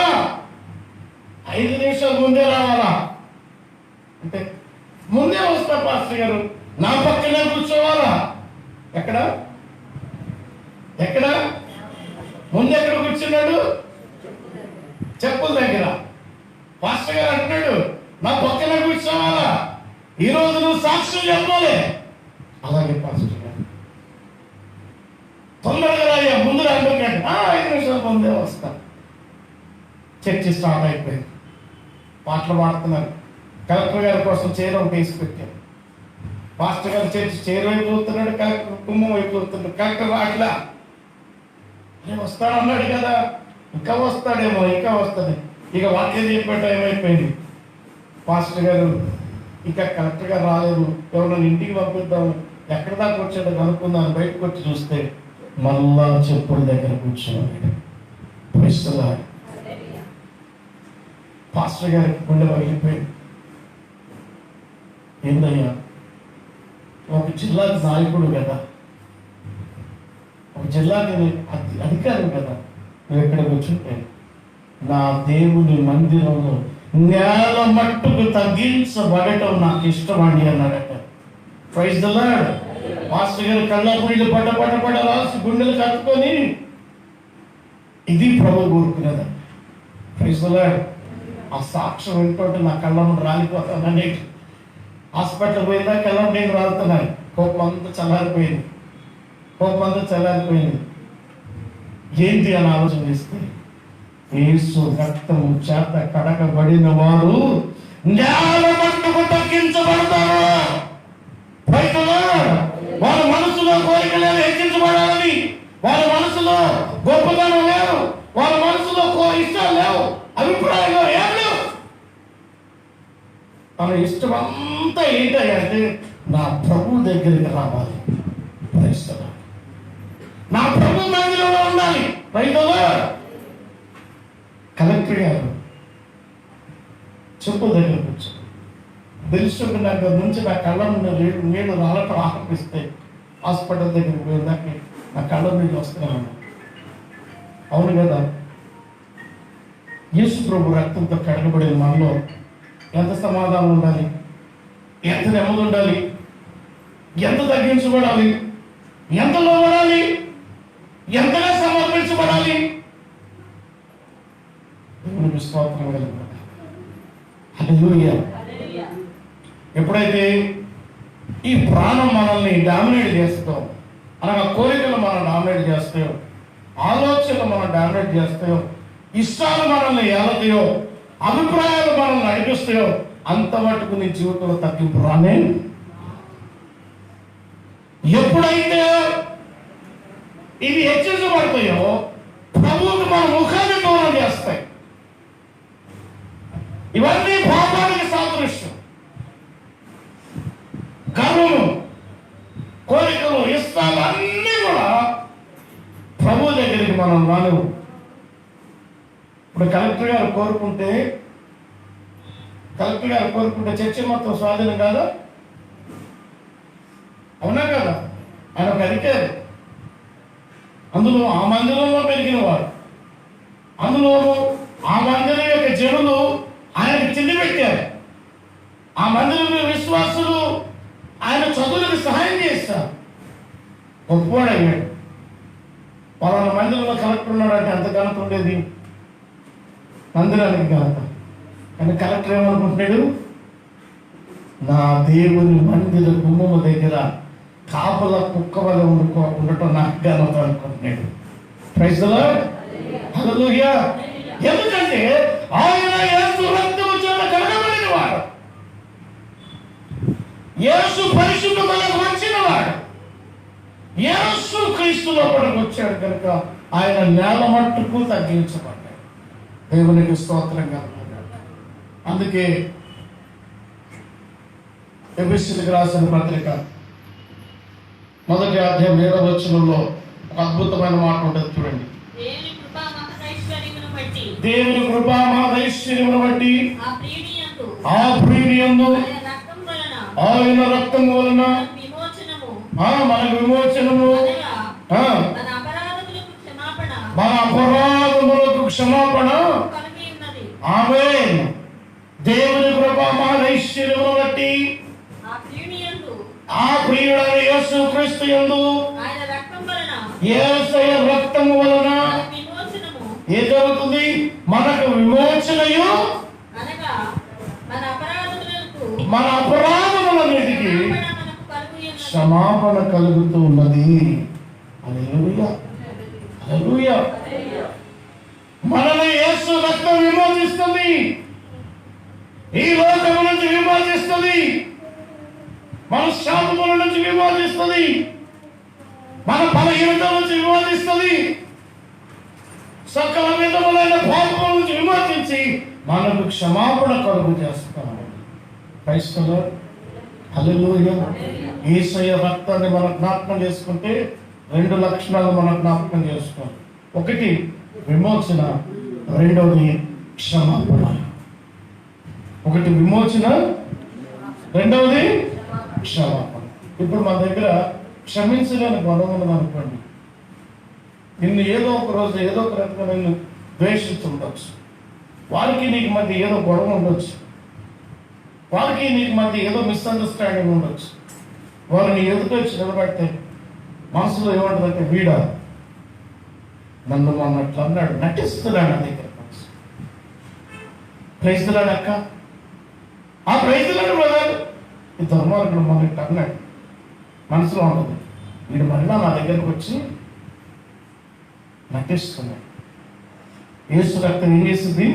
5 నిమిషాలు ముందే రావాలా అంటే, ముందే వస్తా పాస్టర్ గారు, నా పక్కనే కూర్చోవాలా. ఎక్కడ ముందెక్కడ కూర్చున్నాడు? చెప్పుల దగ్గర. పాస్టర్ గారు అంటున్నాడు, నా పక్కనే కూర్చోవాలా, ఈరోజు నువ్వు సాక్ష్యం చెప్పాలి. అలాగే పాస్టర్ గారు, తొందరగా రాయ్యా, ముందు రాకండి. 5 నిమిషాలు ముందే వస్తా. చర్చి స్టార్ట్ అయిపోయింది, పాటలు పాడుతున్నారు. కలెక్టర్ గారి కోసం చైర్ ఒకటి వేసి పెట్టారు. పాస్టర్ గారు చైర్ వైపు చూస్తున్నాడు, కలెక్టర్ కుమ్మం వైపు చూస్తున్నాడు. కలెక్టర్ రాట్లా, నేను వస్తానన్నాడు కదా, ఇంకా వస్తాడేమో, ఇంకా వస్తుంది. ఇక వాక్యం చెప్పే టైం అయిపోయింది. పాస్టర్ గారు ఇంకా కలెక్టర్ గారు రాలేదు, ఎవరైనా ఇంటికి పంపిద్దాం, ఎక్కడ దాకా వచ్చాడో కనుక్కుందాం బయటకు వచ్చి చూస్తే మళ్ళా చెప్పుల దగ్గర కూర్చున్నాడు. పాస్టర్ గారికి గుండె పగిలిపోయింది. ఏందయ్యా, ఒక జిల్లాకి నాయకుడు కదా, ఒక జిల్లాకి అధికారం కదా, నువ్వు ఎక్కడ కూర్చుంటే, నా దేవుని మందిరంలో నేల మట్టుకు తగ్గించబడటం నాకు ఇష్టమండి అన్నాడట. Praise the lord. పాస్టర్ గారు కళ్ళకు నీళ్ళు పడ్డ రాసి గుండెలు కట్టుకొని, ఇది ప్రభు కోరుకునేది. Praise the lord. ఆ సాక్ష్యం వింటుంటే నా కళ్ళను రాలిపోతానని హాస్పిటల్ పోయిందా కళ్ళం నేను రాలుతున్నాయి. కోపం అంతా చల్లారిపోయింది. ఏంటి అని ఆలోచన చేస్తే, యేసు రక్తము చేత కడగబడిన వారు నేల మట్టుకు తగ్గించబడతారు. వాళ్ళ మనసులో కోరిక లేదు హెచ్చించబడాలని, వాళ్ళ మనసులో గొప్పతనం లేవు, వాళ్ళ మనసులో ఇష్టాలు లేవు, అభిప్రాయాలు ఏం లేవు. తన ఇష్టం అంతా ఏంటంటే నా ప్రభు దగ్గరికి రావాలి, నా ప్రభు మందిరంలో ఉండాలి. రైతులో కలెక్టర్ గారు చెప్పుల దగ్గర కూర్చో తెలుసుకుని నాకు నుంచి నా కళ్ళ నుండి నీళ్ళు రాలటం ఆరంభిస్తే హాస్పిటల్ దగ్గరికి పోయిందాక నా కళ్ళ నీళ్ళు వస్తున్నాను. అవును కదా, యేసు ప్రభు రక్తంతో కడగబడిన మనలో ఎంత సమాధానం ఉండాలి. ఎంత నెమ్మది ఉండాలి, ఎంత తగ్గించబడాలి, ఎంత లోబడాలి, ఎంతగా సమర్పించబడాలి. స్తోత్రం కలుగుతుంది. హల్లెలూయా. ఎప్పుడైతే ఈ ప్రాణం మనల్ని డామినేట్ చేస్తాం, అనగా కోరికలు మనం డామినేట్ చేస్తాయో, ఆలోచనలు మనం డామినేట్ చేస్తాయో, ఇష్టాలు మనల్ని ఏలతాయో, అభిప్రాయాలు మనల్ని నడిపిస్తాయో, అంత మటుకు నీ జీవితంలో తగ్గింపు రానే. ఎప్పుడైతే ఇవి హెచ్చరించబడతాయో ప్రభువుకి మన ముఖాన్ని దూరం చేస్తాయి. ఇవన్నీ పాపానికి సాదృశ్యం. గర్వము, కోరికలు, ఇష్టాలు అన్నీ కూడా ప్రభు దగ్గరికి మనం రాను. ఇప్పుడు కలెక్టర్ గారు కోరుకుంటే చర్చ మొత్తం స్వాధీనం కాదా? అవునా కదా? ఆయన ఒక అధికారి, అందులో ఆ మందిరంలో పెరిగిన వారు, అందులో ఆ మందిరం యొక్క జనులు ఆయనకు తిండి పెట్టారు. ఆ మందిరంలో విశ్వాసులు ఆయన చదువులకు సహాయం చేస్తారు. గొప్పవాడయ్యాడు. పలానా మందిరంలో కలెక్టర్ ఉన్నాడంటే ఎంత ఘనత ఉండేది మందిరానికి ఘనత. కానీ కలెక్టర్ ఏమనుకుంటున్నాడు? నా దేవుని మందిర గుమ్మము దగ్గర కాపల కుక్క వల్ల ఉండటం నాకు ఘనత అనుకుంటున్నాడు. Praise the Lord. హల్లెలూయా. ఎందుకంటే ఆయన యేసు రక్తము చేత కడగబడిన వాడు, యేసు పరిశుద్ధతలకు వచ్చిన వాడు, యేసు క్రీస్తులో పడికి వచ్చాడు కనుక ఆయన నేల మట్టుకు తగ్గించబడ్డాడు. దేవునికి స్తోత్రం కలుగును. అందుకే ఎఫెసీయులకు రాసిన పత్రిక 1వ అధ్యాయం 7వ వచనంలో ఒక అద్భుతమైన మాట ఉంటుంది చూడండి. దేవుని కృపా మహదైశ్వర్యమును బట్టి ఆ ప్రియునియందు ఆయన రక్తము వలన మనకు విమోచనము, మన అపరాధములకు క్షమాపణ. ఆమేన్. దేవుని కృపా మహదైశ్వర్యమును బట్టి ఆ ప్రియుడైన యేసు క్రీస్తు యందు యేసయ్య రక్తము వలన ఏ జరుగుతుంది? మనకు విమోచనయు, మన అపరాధములన్నిటికీ క్షమాపణ కలుగుతూ ఉన్నది. హల్లెలూయా, హల్లెలూయా. మనల్ని యేసు రక్తం విమోచిస్తుంది, ఈ లోకము నుంచి విమోచిస్తుంది, మన శాపముల నుంచి విమోచిస్తుంది, మన బలహీనతల నుంచి విమోచిస్తుంది, సకల విధములైన పాపముల నుంచి విమోచించి మనకు క్షమాపణ కలుగు చేస్తాం. Praise the Lord. Hallelujah. Yesayya రక్తాన్ని మనం జ్ఞాపకం చేసుకుంటే 2 లక్షణాలు మనం జ్ఞాపకం చేసుకోవాలి. ఒకటి విమోచన, రెండవది క్షమాపణ. ఒకటి విమోచన, రెండవది క్షమాపణ. ఇప్పుడు మన దగ్గర క్షమించలేని గొడవ ఉన్నదనుకోండి, నిన్ను ఏదో ఒక రోజు ఏదో ఒక రకంగా నిన్ను ద్వేషిస్తుండొచ్చు, వారికి నీకు మధ్య ఏదో గొడవ ఉండొచ్చు, వారికి నీకు మధ్య ఏదో మిస్అండర్స్టాండింగ్ ఉండొచ్చు. వారిని ఎదుటొచ్చి నిలబడితే మనసులో ఏమంటుందంటే, వీడా నన్ను అన్నట్లు అన్నాడు, నటిస్తున్నాడు నా దగ్గర. ప్రైజ్ ది లార్డ్ అక్క, ఆ ప్రైజ్ ది లార్డ్ బ్రదర్, ఈ దుర్మార్గుడు మనకి అన్నాడు, మనసులో ఉంటుంది, వీడు మళ్ళా నా దగ్గరకు వచ్చి నటిస్తున్నాడు. యేసు రక్తం ఏం చేస్తుంది?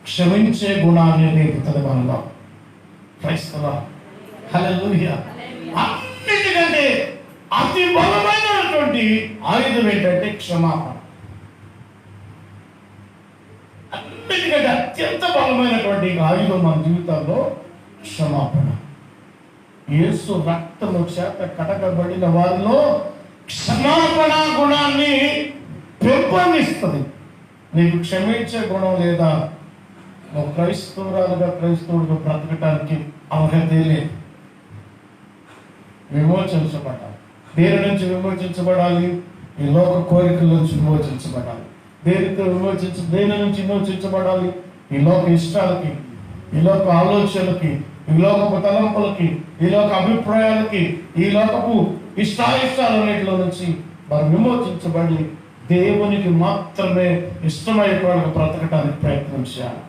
క్షమించే గుణాన్ని నేర్పుతుంది మనలో. Praise the Lord. హల్లెలూయా. అన్నిటికంటే అతి బలమైనటువంటి ఆయుధం ఏంటంటే క్షమాపణ. అన్నిటికంటే అత్యంత బలమైనటువంటి ఆయుధం మన జీవితంలో క్షమాపణ. యేసు రక్తము చేత కడగబడిన వారిలో క్షమాపణ గుణాన్ని పెంపొందిస్తుంది. నీకు క్షమించే గుణం లేదా, నువ్వు క్రైస్తవుడుగా బ్రతకటానికి అర్హత లేదు. విమోచించబడాలి. దేని నుంచి విమోచించబడాలి? ఈ లోక కోరికల నుంచి విమోచించబడాలి. దేని నుంచి విమోచించబడాలి? ఈ లోక ఇష్టాలకి, ఈ లోక ఆలోచనలకి, ఈ లోకపు తలంపులకి, ఈ లోక అభిప్రాయాలకి, ఈ లోకపు ఇష్టాయిష్టాలన్నిటిలో నుంచి మనం విమోచించబడి దేవునికి మాత్రమే ఇష్టమైనటువంటి బ్రతకటానికి ప్రయత్నం చేయాలి.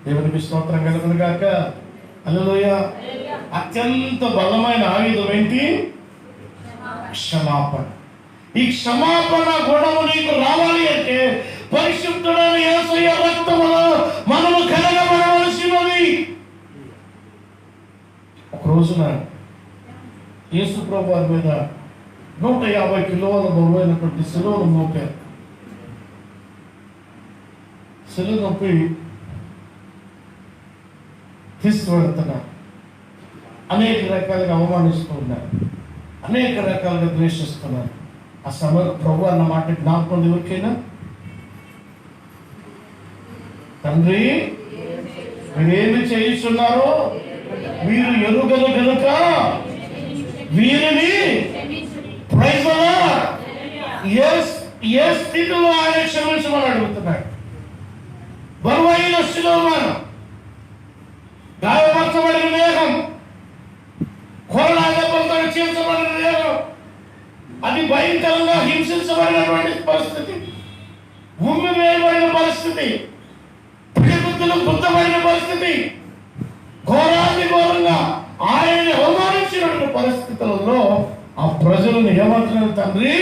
దేవునికి స్తోత్రం కలుగును గాక. హల్లెలూయా. అత్యంత బలమైన ఆయుధం ఏంటి? క్షమాపణ. ఈ క్షమాపణ గుణము నీకు రావాలి అంటే పరిశుద్ధుడైన యేసయ్య రక్తములో మనము కడగబడవలసినది. ఒక రోజున యేసు ప్రభువు మీద 150 కిలోల బరువైనటువంటి శిలువను మోపారు. శిలువ నొప్పి తీసుకువెళ్తున్నారు. అనేక రకాలుగా అవమానిస్తూ ఉన్నారు, అనేక రకాలుగా ద్వేషిస్తున్నారు. ఆ సమయంలో ప్రభు అన్న మాట జ్ఞాపకం ఎవరికైనా, తండ్రి మీరేమి చేయిస్తున్నారో మీరు ఎరుగరు కనుక వీరిని ఏ స్థితిలో ఆయన క్షమించమని అడుగుతున్నాడు. బరువైన శిలోమానం, గాయపరచబడిన దేహం, కొరడాదెబ్బలతో చీల్చబడిన దేహం, అది భయంకరంగా హింసించబడినటువంటి పరిస్థితి, ఉమ్మి వేయబడిన పరిస్థితి, పిడిగుద్దులు గుద్దబడిన పరిస్థితి, ఘోరాది ఘోరంగా ఆయన అవమానించినటువంటి పరిస్థితులలో ఆ ప్రజలను ఏమంటున్నారు? తండ్రి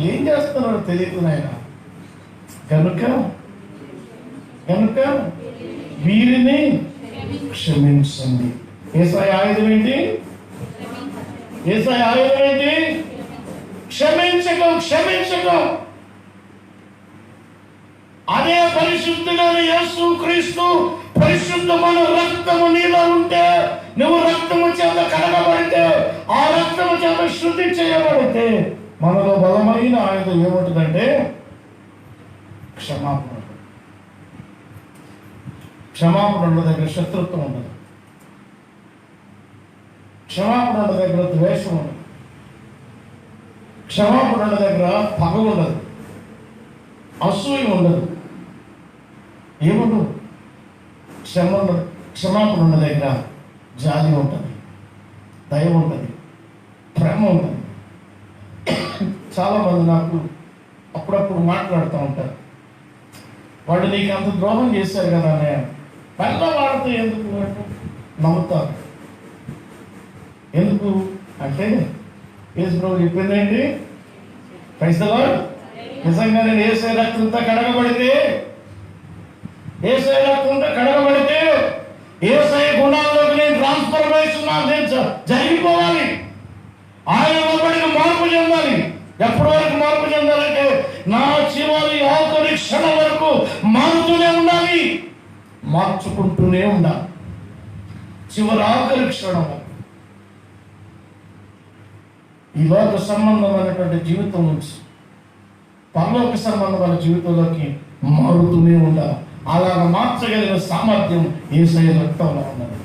ఏం చేస్తున్నారో తెలియదు నాయన, కనుక వీరిని క్షమించండి. యేసయ్య ఆయుధం ఏంటి? యేసయ్య ఆయుధం ఏంటి? క్షమించకం. అదే పరిశుద్ధుడైన యేసు క్రీస్తు పరిశుద్ధమైన రక్తము నీలో ఉంటే, నువ్వు రక్తము చేత కడగబడితే, ఆ రక్తము చేత శుద్ధి చేయబడితే మనలో బలమైన ఆయుధం ఏముంటుందంటే క్షమాపణ. క్షమాపణ ఉన్న దగ్గర శత్రుత్వం ఉండదు, క్షమాపణ ఉన్న దగ్గర ద్వేషం ఉండదు, క్షమాపణ ఉన్న దగ్గర పగ ఉండదు, అసూయ ఉండదు, ఏముండదు. క్షమాపణ ఉన్న దగ్గర జాలి ఉంటుంది, దయ ఉంటుంది, ప్రేమ ఉంటుంది. చాలామంది నాకు అప్పుడప్పుడు మాట్లాడుతూ ఉంటారు, వాళ్ళు నీకు అంత ద్రోహం చేశారు కదా అన్నయ్య, పెద్ద వాడితో ఎందుకు అంటే నవ్వుతారు. ఎందుకు అంటే యేసు ప్రభు చెప్పిందేంటి? పైసలు నిజంగా నేను యేసయ్య రక్తంతో కడగబడితే, యేసయ్య రక్తంతో కడగబడితే యేసయ్య గుణాల్లోకి నేను ట్రాన్స్ఫర్మేషన్ జరిగిపోవాలి. ఆయన లోపలికి మార్పు చెందాలి. ఎప్పటి వరకు మార్పు చెందాలంటే నా చివరి ఆఖరి క్షణం వరకు మారుతూనే ఉండాలి, మార్చుకుంటూనే ఉండాలి. చివరి ఆఖరి క్షణం ఈ లోక సంబంధమైనటువంటి జీవితం నుంచి పరలోక సంబంధమైన జీవితంలోకి మారుతూనే ఉండాలి. అలాగ మార్చగలిగిన సామర్థ్యం యేసయ్య రక్తంలో ఉన్నది.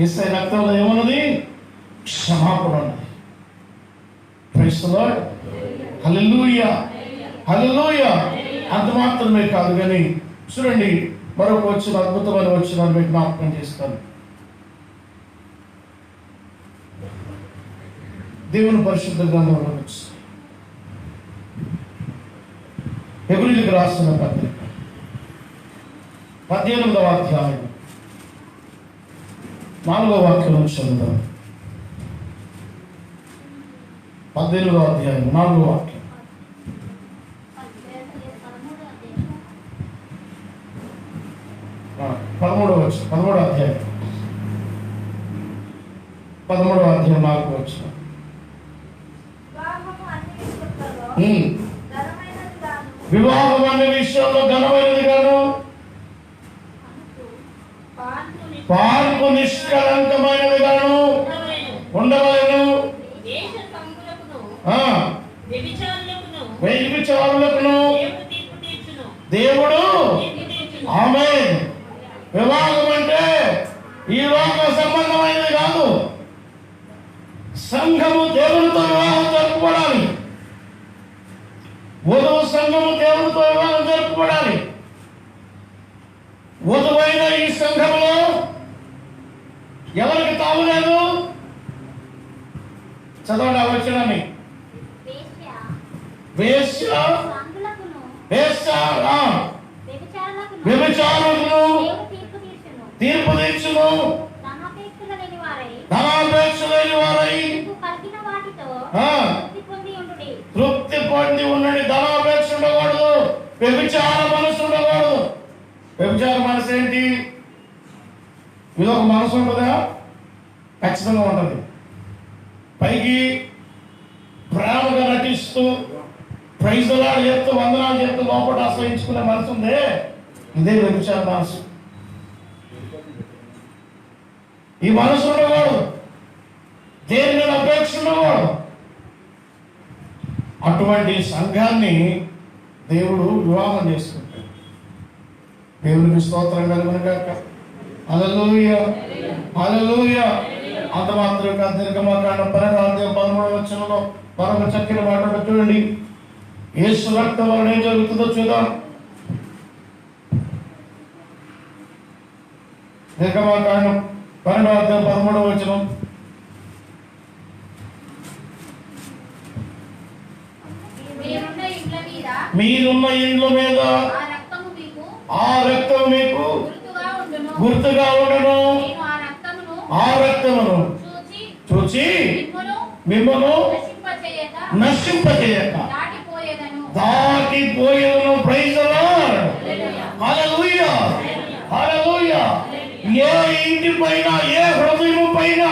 యేసయ్య రక్తంలో ఏమున్నది? క్షమాపణ ఉన్నది. Praise the Lord. Hallelujah, hallelujah. అంత మాత్రమే కాదు కానీ చూడండి, మరొక వచ్చిన అద్భుతమైన వచ్చిన మీకు జ్ఞాపకం చేస్తాను. దేవుని పరిశుద్ధ గ్రంథంలో హెబ్రీయులకు రాసిన పత్రిక 18వ అధ్యాయం 4వ వాక్యం చదువుదాం. 18వ అధ్యాయం 4వ వాక్యం. పదమూడవ అధ్యాయం 4వ వచనం. వివాహం అనే విషయంలో ఘనమైనది గాను, పార్పు నిష్కలంకమైనది గాను ఉండవలెను. వ్యభిచారులకును దేవుడు ఆమేన్. వివాహం అంటే ఈ లోక సంబంధమైనది కాదు. సంఘము దేవునితో వివాహం జరుపుకోవడానికి, వధువు సంఘము దేవుడితో వివాహం జరుపుకోవాలి. వధువైన ఈ సంఘంలో ఎవరికి తావులేదు? చదవండి ఆ వచనాన్ని. వ్యభిచారులను తీర్పు తీర్చును, ధనాపేక్ష లేని వారై తృప్తి పొంది ఉండండి. ధనాపేక్ష ఉండకూడదు, వ్యభిచార మనసు ఉండకూడదు. వ్యభిచార మనసు ఏంటి? ఇదొక మనసు ఉంటుందా? ఖచ్చితంగా ఉంటుంది. పైకి ప్రేమగా నటిస్తూ ప్రైజులాడు చేస్తూ వందనాలు చేస్తూ లోపల ఆశ్రయించుకునే మనసు ఉందే, ఇదే వ్యభిచార మనసు. ఈ మనసు ఉండకూడదు, దేని మీద అపేక్ష ఉండకూడదు. అటువంటి సంఘాన్ని దేవుడు వివాహం చేసుకుంటాడు. దేవునికి స్తోత్రం కలుగును గాక. హల్లెలూయా, హల్లెలూయా. అంత మాత్రం నిర్గమకాండం 12వ వచనంలో మరొక చక్కని మాట చూడండి. యేసు రక్తం వలన ఏం జరుగుతుందో చూద్దాం. నిర్గమకాండం 12వ వచనం. మీరున్న ఇండ్ల మీద ఆ రక్తం మీకు గుర్తుగా ఉండను. ఆ రక్తమును చూచి మిమ్మను నశింపచేయక దాటిపోయేదను. Praise the Lord. Hallelujah, hallelujah. ఏ ఇంటి పైన, ఏ హృదయం పైన,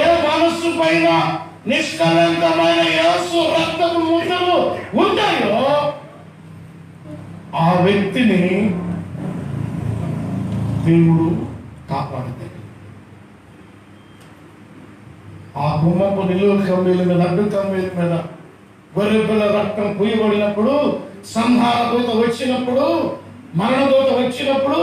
ఏ మనస్సు పైన నిష్కలంకమైన యేసు రక్తపు ముద్రలు ఉంటాయో ఆ వ్యక్తిని దేవుడు కాపాడుతాడు. ఆ గుమ్మపు నిలువ కమ్మీల మీద, అడ్డు కమ్మీల మీద గొర్రెపిల్ల రక్తం పూయబడినప్పుడు, సంహార దూత వచ్చినప్పుడు, మరణ దూత వచ్చినప్పుడు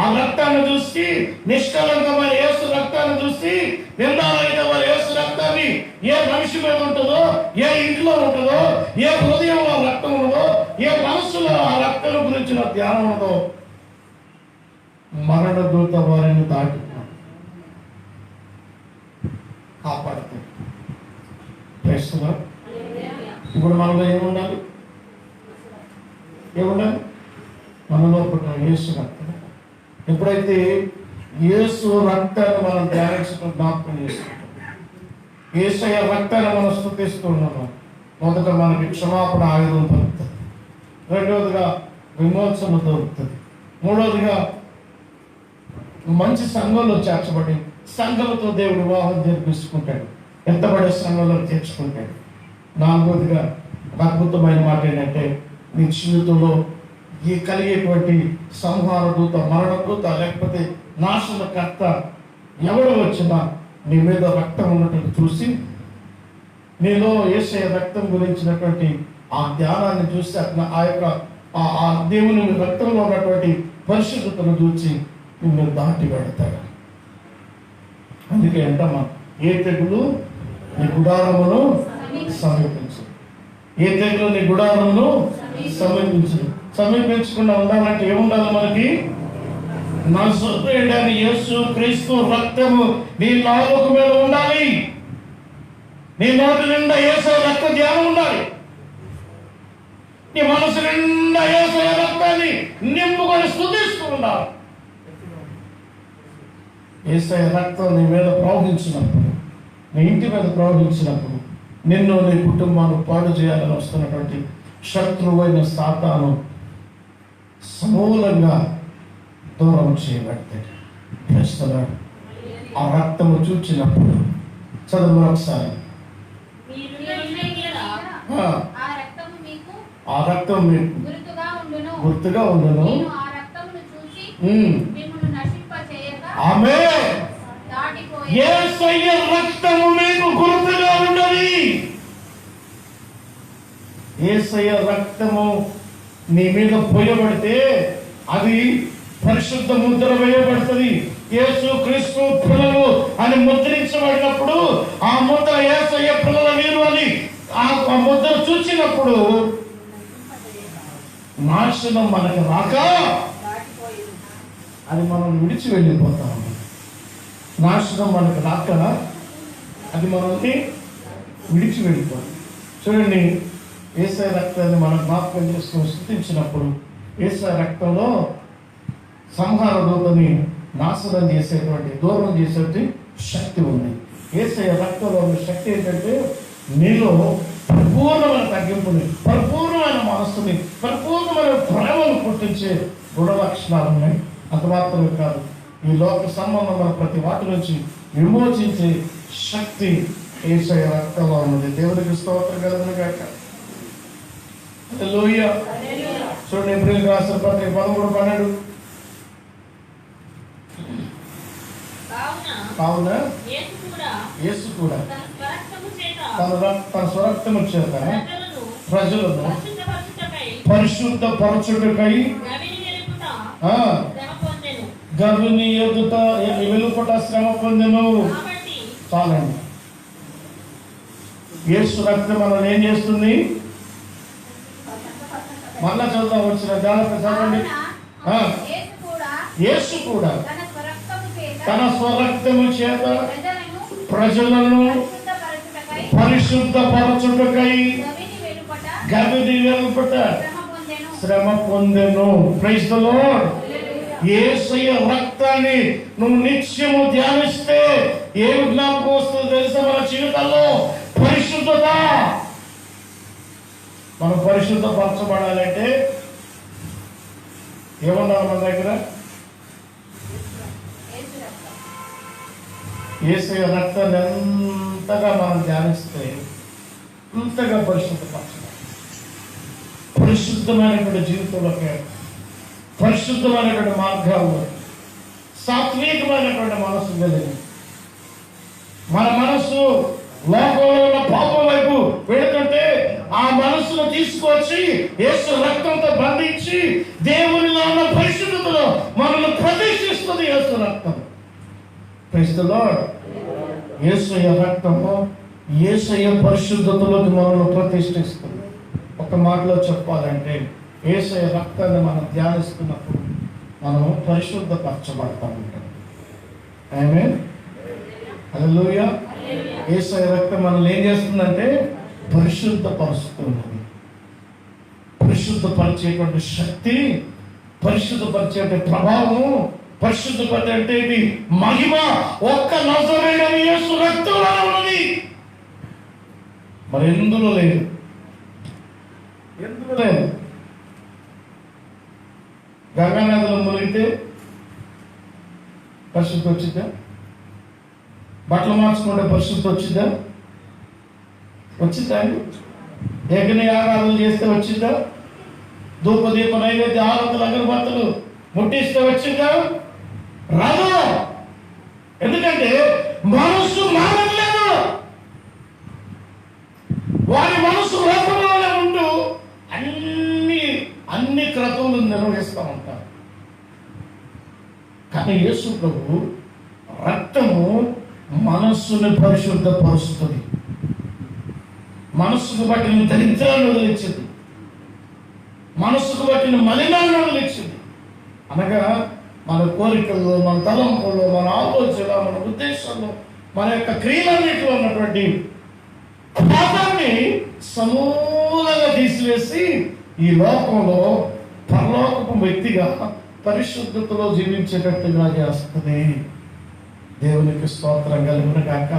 ఆ రక్తాన్ని చూసి, నిష్కలంకమైన యేసు రక్తాన్ని చూసి, నిందాలైన వారి యేసు రక్తాన్ని ఏ మనిషి మీద ఉంటుందో, ఏ ఇంట్లో ఉంటుందో, ఏ హృదయంలో రక్తం ఉన్నదో, ఏ మనస్సులో ఆ రక్తం గురించిన ధ్యానం ఉన్నదో, మరణ దూత వారిని దాటి కాపాడుతాడు. ప్రశ్న ఇప్పుడు మనలో ఏముండాలి? ఏముండాలి? మనలో పుట్టిన యేసు రక్తం. ఎప్పుడైతే యేసు రక్తాన్ని మనం ధ్యానించడం జ్ఞాపకం చేసుకుంటాం, యేసయ్య రక్తాన్ని మనం స్తుతిస్తున్నాము, మొదట మనకి క్షమాపణ ఆయుధం దొరుకుతుంది, రెండవదిగా విమోచన దొరుకుతుంది, మూడవదిగా మంచి సంఘంలో చేర్చబడి సంఘంతో దేవుడు వివాహం జరిపించుకుంటాడు, ఎంతబడే సంఘంలో చేర్చుకుంటాడు. నాలుగవదిగా అద్భుతమైన మాట ఏంటంటే, నీ జీవితంలో ఈ కలిగేటువంటి సంహార దూత, మరణ దూత, లేకపోతే నాశనకర్త ఎవడు వచ్చినా నీ మీద రక్తం ఉన్నట్టు చూసి, నీలో యేసయ్య రక్తం గురించినటువంటి ఆ ధ్యానాన్ని చూసి, ఆ యొక్క ఆ దేవుని రక్తంలో ఉన్నటువంటి పరిశుద్ధతను చూసి నిన్ను దాటి పెడతాడు. అందుకే అంటమ్మా, ఏ తెగులు నీ గుడారమును సమీపించు, ఏ తెగులు నీ గుడారమును సమీపించు. సమీపించకుండా ఉండాలంటే ఏముండాలి మనకి? నా సొంతని యేసు క్రీస్తు రక్తము నీ నాలుక మీద ఉండాలి, నీ నోటి నిండా యేసు రక్త ధ్యానం ఉండాలి, నీ మనసు నిండా యేసు రక్తాన్ని నింపుకొని స్తుతిస్తూ ఉండాలి. యేసయ్య రక్తం నీ మీద ప్రవహించినప్పుడు, నీ ఇంటి మీద ప్రవహించినప్పుడు, నిన్ను నీ కుటుంబాన్ని పాడు చేయాలని వస్తున్నటువంటి శత్రువైన సాతాను సమూలంగా దూరం చేయబడతాడు. ప్రశ్నలాడు ఆ రక్తము చూచినప్పుడు చదువు ఒకసారి. ఆ రక్తం మీకు గుర్తుగా ఉండును. ఆమేన్. యేసయ్య రక్తము మీకు గుర్తుగా ఉన్నది. యేసయ్య రక్తము నీ మీద పోయబడితే అది పరిశుద్ధ ముద్ర వేయబడుతుంది. యేసు క్రీస్తు పిల్లలు అని ముద్రించబడినప్పుడు ఆ ముద్ర యేసయ్య పిల్లల వీరు అని ఆ ముద్ర చూచినప్పుడు నాశనం మనకు రాక అది మనం విడిచి వెళ్ళిపోతాం. నాశనం మనకు రాక అది మనల్ని విడిచి వెళ్ళిపోతాం. చూడండి, యేసయ్య రక్తాన్ని మనం జ్ఞాపకం చేసుకుని స్తుతించినప్పుడు యేసయ్య రక్తంలో సంహార దూతని నాశనం చేసేటువంటి, దూరం చేసేటువంటి శక్తి ఉంది. యేసయ్య రక్తంలో ఉన్న శక్తి ఏంటంటే నీలో పరిపూర్ణమైన తగ్గింపుని, పరిపూర్ణమైన మనస్సుని, పరిపూర్ణమైన ప్రేమను పుట్టించే గుణ లక్షణాలు ఉన్నాయి. అంత మాత్రమే కాదు, ఈ లోక సంబంధమైన ప్రతి వాటి నుంచి విమోచించే శక్తి యేసయ్య రక్తంలో ఉన్నది. దేవునికి స్తోత్రం కలుగును గాక. హల్లెలూయా. చూడండి, ఏప్రిల్ రాసిన పత్రిక 13:12. కావున యేసు కూడా తన స్వరక్తము చేత ప్రజలను పరిశుద్ధపరచుటకై గర్విని ఎదుట వెలుపట శ్రమ పొందెను. చాలండి. యేసు రక్తం మనల్ని ఏం చేస్తుంది? మళ్ళా చదువుతాం, వచ్చిన జాగ్రత్త చదవండి. యేసు కూడా తన స్వరక్తము చేత ప్రజలను పరిశుద్ధపరచుటకై గవిని వెలుపట శ్రమ పొందెను. Praise the lord. యేసయ్య రక్తాన్ని నువ్వు నిత్యము ధ్యానిస్తే ఏమి జ్ఞాపకం వస్తుందో తెలుసా? మన జీవితాల్లో పరిశుద్ధత. మనం పరిశుద్ధపరచబడాలంటే ఏమన్నారు మన దగ్గర? యేసయ్య రక్తాన్ని ఎంతగా మనం ధ్యానిస్తే అంతగా పరిశుద్ధపరచబడాలి. పరిశుద్ధమైనటువంటి జీవితంలోకి, పరిశుద్ధమైనటువంటి మార్గాల్లో, సాత్వికమైనటువంటి మనస్సు కలిగి, మన మనస్సు లోకంలో ఉన్న పాపం వైపు వెళుతుంటే ఆ మనస్సును తీసుకొచ్చి యేసు రక్తంతో బంధించి దేవునిలో ఉన్న పరిశుద్ధతలో మనల్ని ప్రవేశిస్తుంది యేసు రక్తం. Praise the lord. యేసయ్య రక్తము యేసయ్య పరిశుద్ధతలోకి మనల్ని ప్రతిష్ఠిస్తుంది. ఒక మాటలో చెప్పాలంటే యేసయ్య రక్తాన్ని మనం ధ్యానిస్తున్నప్పుడు మనం పరిశుద్ధపరచబడతా ఉంటాం. ఆమేన్. హల్లెలూయా. యేసయ్య రక్తం మనల్ని ఏం చేస్తుందంటే పరిశుద్ధపరుస్తుంది. పరిశుద్ధపరిచేటువంటి శక్తి, పరిశుద్ధపరిచేటువంటి ప్రభావం, పరిశుద్ధపరిచే మహిమ ఒక్క నజరేయుడైన యేసు రక్తంలో ఉన్నది. మరి ఎందులో లేదు? ఎందులో లేదు? గంగానదిలో మునిగితే పరిశుద్ధి వచ్చిందా? బట్టలు మార్చుకుంటే పరిశుద్ధి వచ్చిందా? వచ్చిందా? యజ్ఞ యాగాలు చేస్తే వచ్చిందా? ధూపదీప నైవేద్య ఆరాధనలు అగరబత్తులు ముట్టిస్తే వచ్చిందా? రాదు. ఎందుకంటే మనస్సు మారట్లేదు. వారి మనస్సు లోపలనే ఉంటూ అన్ని క్రతువులు నిర్వహిస్తూ ఉంటారు. కానీ యేసు ప్రభు రక్తము మనస్సుని పరిశుద్ధపరుస్తుంది. మనస్సుకు బట్టిన దరిద్రాన్ని వదిలించింది, మనస్సుకు బట్టిన మలినాన్ని వదిలించింది. అనగా మన కోరికల్లో, మన తలంపుల్లో, మన ఆలోచనలో, మన ఉద్దేశంలో, మన యొక్క క్రియలన్నిటిలో ఉన్నటువంటి పాపాన్ని సమూలంగా తీసివేసి ఈ లోకంలో పరలోకపు వ్యక్తిగా పరిశుద్ధతలో జీవించేటట్టుగా చేస్తుంది. దేవునికి స్తోత్రం కలుగును గాక.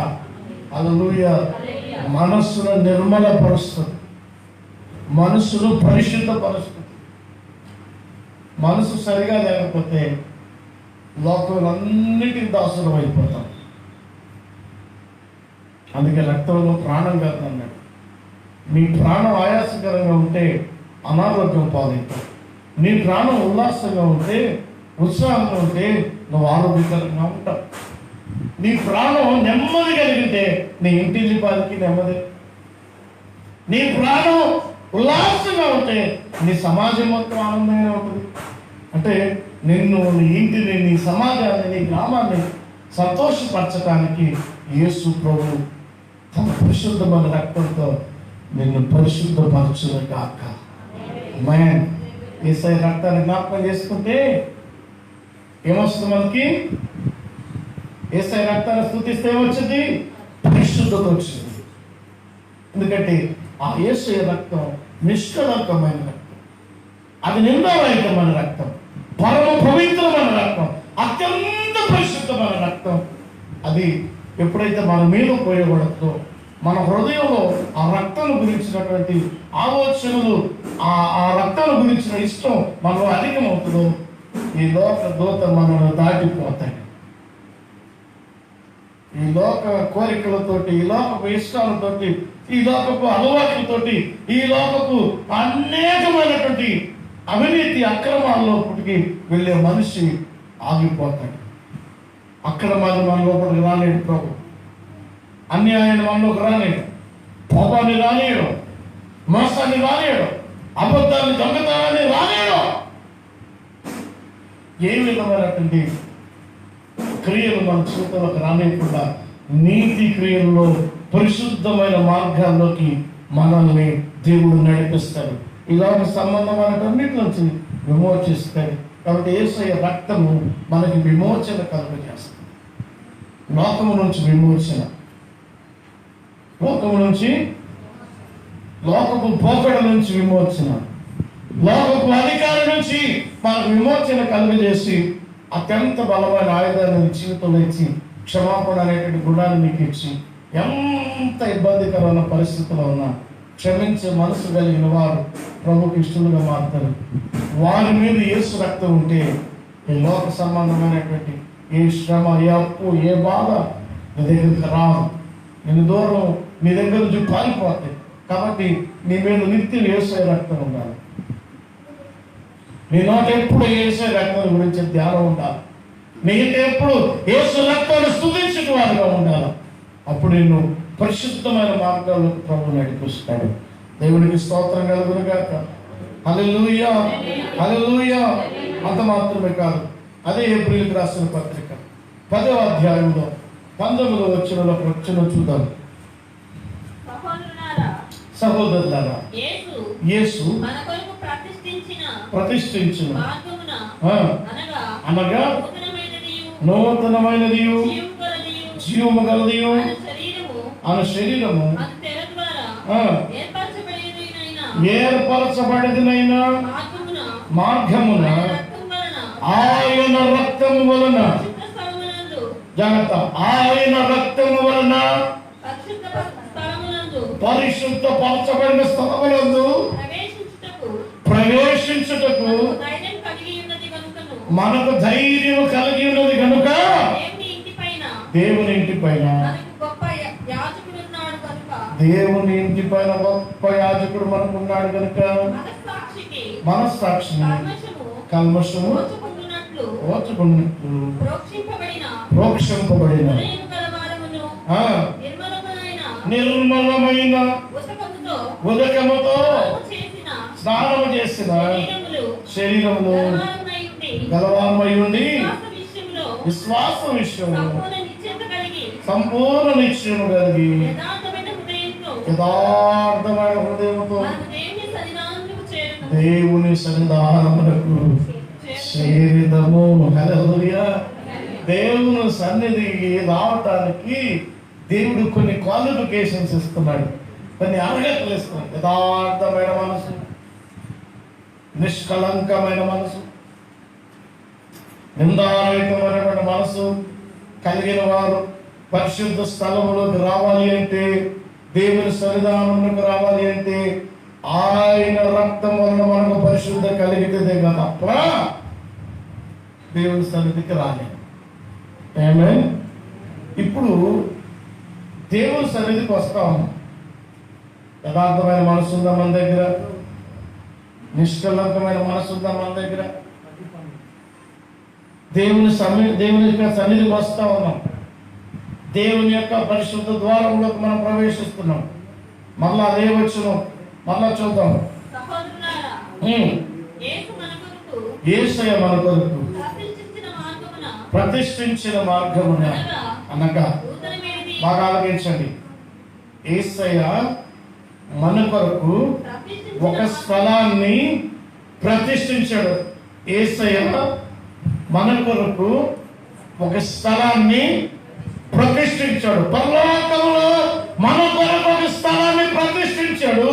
హల్లెలూయా. మనస్సును నిర్మలపరుస్తుంది, మనస్సును పరిశుద్ధపరుస్తుంది. మనసు సరిగా లేకపోతే లోకంలోన్నిటికి దాసులం అయిపోతాం. అందుకే రక్తంలో ప్రాణం కాదు అన్నాడు. నీ ప్రాణం ఆయాసకరంగా ఉంటే అనారోగ్యం పాలవుతావు. నీ ప్రాణం ఉల్లాసంగా ఉంటే, ఉత్సాహంగా ఉంటే నువ్వు ఆరోగ్యకరంగా ఉంటావు. నీ ప్రాణం నెమ్మది కలిగితే నీ ఇంటిల్లి పాలకి నెమ్మది. నీ ప్రాణం ఉల్లాసంగా ఉంటే నీ సమాజం మొత్తం ఆనందంగా ఉంటుంది. అంటే నిన్ను, నీ ఇంటిని, నీ సమాజాన్ని, నీ గ్రామాన్ని సంతోషపరచడానికి యేసు ప్రభు తన పరిశుద్ధమైన రక్తంతో నిన్ను పరిశుద్ధపరచును గాక. ఆమేన్. యేసయ్య రక్తాన్ని జ్ఞాపకం చేసుకుంటే ఏమొస్తుంది మనకి? యేసయ్య రక్తాన్ని స్తుతిస్తే ఏమొచ్చింది? పరిశుద్ధత వచ్చింది. ఎందుకంటే ఆ యేసయ్య రక్తం నిష్కలంకమైన రక్తం, అది నిందారహితమైన రక్తం, పరమ పవిత్రమైన రక్తం, అత్యంత పరిశుద్ధమైన రక్తం. అది ఎప్పుడైతే మన మీద ఉపయోగపడుతుందో, మన హృదయంలో ఆ రక్తం గురించినటువంటి ఆలోచనలు, ఆ రక్తం గురించిన ఇష్టం మనలో అధికమవుతుందో, ఈ లోక దూత మనల్ని దాటిపోతాయి. ఈ లోక కోరికలతోటి, ఈ లోకపు ఇష్టాలతోటి, ఈ లోకపు అలవాట్లతోటి, ఈ లోకపు అనేకమైనటువంటి అవినీతి అక్రమాల్లోకి వెళ్ళే మనిషి ఆగిపోతాడు. అక్రమాన్ని మన లోపలికి రాలేడు ప్రభు, అన్యాయాన్ని మనలోకి రాలేడు, కోపాన్ని రాలేడు, మోసాన్ని రాలేడు, అబద్ధాన్ని దొంగతనాన్ని రాలేడు. ఏ విధమైనటువంటి క్రియలు మన జీవితంలోకి రానియకుండా నీతి క్రియల్లో పరిశుద్ధమైన మార్గాల్లోకి మనల్ని దేవుడు నడిపిస్తాడు. ఇలాంటి సంబంధమైనటన్నిటి నుంచి విమోచిస్తాడు. కాబట్టి యేసయ్య రక్తము మనకి విమోచన కలుగజేస్తుంది. లోకము నుంచి విమోచన, లోకము నుంచి, లోకపు పోకడ నుంచి విమోచన, లోకపు అధికారం నుంచి మనకు విమోచన కలుగజేసి అత్యంత బలమైన ఆయుధాన్ని జీవితంలో ఇచ్చి క్షమాపణ అనేటువంటి గుణాన్ని నీకు ఇచ్చి ఎంత ఇబ్బందికరమైన పరిస్థితుల్లో ఉన్నా క్షమించే మనసు కలిగిన వారు ప్రభుకి ఇష్టలుగా మారుతారు. వారి మీద యేసు రక్తం ఉంటే ఈ లోక సంబంధమైనటువంటి ఏ శ్రమ, ఏ అప్పు, ఏ బాధ నీ దగ్గరికి రాదు. నేను దూరం నీ దగ్గర నుంచి పారిపోతాయి. కాబట్టి నీ మీద నిత్యం యేసు రక్తం ఉండాలి. నీ నోట ఎప్పుడు యేసు రక్తం గురించి ధ్యానం ఉండాలి. నీకు ఎప్పుడు యేసు రక్తాన్ని స్తుతించిన వారుగా ఉండాలి. అప్పుడు నిన్ను పరిశుద్ధమైన మార్గాల్లో ప్రభు నడిపిస్తాడు. దేవునికి స్తోత్రం కలుగును గాక. హల్లెలూయా, హల్లెలూయా. అంత మాత్రమే కాదు, అదే ఏప్రిల్కి రాసిన పత్రిక 10వ అధ్యాయంలో 19వ వచనంలో చూద్దాం. సహోదరులారా, యేసు ప్రతిష్ఠించిన అనగా నూతనమైనది జీవము గలది అను శరీరము ఏర్పరచబడినైనా మార్గమున ఆయన రక్తము వలన, జాగ్రత్త, ఆయన రక్తము వలన పరిశుద్ధపరచబడిన స్థలములందు ప్రవేశించుటకు మనకు ధైర్యం కలిగి ఉన్నది కనుక దేవుని ఇంటి పైన, దేవుని ఇంటి పైన గొప్ప యాజకుడు మనకున్నాడు కనుక మనస్సాక్షిని కల్మషము ఓచుకున్నట్లు ప్రోక్షింపబడిన నిర్మలమైన ఉదకముతో స్నానము చేసిన శరీరములో గలవారమై ఉండి విశ్వాస విషయంలో సంపూర్ణ నిశ్చయము కలిగి యథార్థమైన హృదయంతో దేవుని సన్నిధానమునకు చేరిదము. హల్లెలూయా. దేవుని సన్నిధికి రావటానికి దేవుడు కొన్ని క్వాలిఫికేషన్స్ ఇస్తున్నాడు, కొన్ని అర్హతలు ఇస్తున్నాడు. యథార్థమైన మనసు, నిష్కలంకమైన మనసు, నిందారహితమైనటువంటి మనసు కలిగిన వారు పరిశుద్ధ స్థలములోకి రావాలి అంటే, దేవుని సన్నిధానంలోకి రావాలి అంటే ఆయన రక్తం వలన మనకు పరిశుద్ధ కలిగితే తప్ప దేవుని సన్నిధికి రాలేదు. ఆమేన్. ఇప్పుడు దేవుని సన్నిధికి వస్తాం. యథార్థమైన మనసు ఉందా మన దగ్గర? నిష్కలంకమైన మనసు ఉందా మన దగ్గర? దేవుని యొక్క సన్నిధికి వస్తా ఉన్నాం. దేవుని యొక్క పరిశుద్ధ ద్వారంలోకి మనం ప్రవేశిస్తున్నాం. మళ్ళా అదే వచ్చును, మళ్ళా చూద్దాం. యేసయ్య మన కొరకు ప్రతిష్ఠించిన మార్గమున అనగా, బాగా ఆలోచించండి, యేసయ్య మన కొరకు ఒక స్థలాన్ని ప్రతిష్ఠించాడు. యేసయ్య మన కొరకు ఒక స్థలాన్ని ప్రతిష్ఠించాడు. పరలోకంలో మన కొరకు ఒక స్థలాన్ని ప్రతిష్ఠించాడు.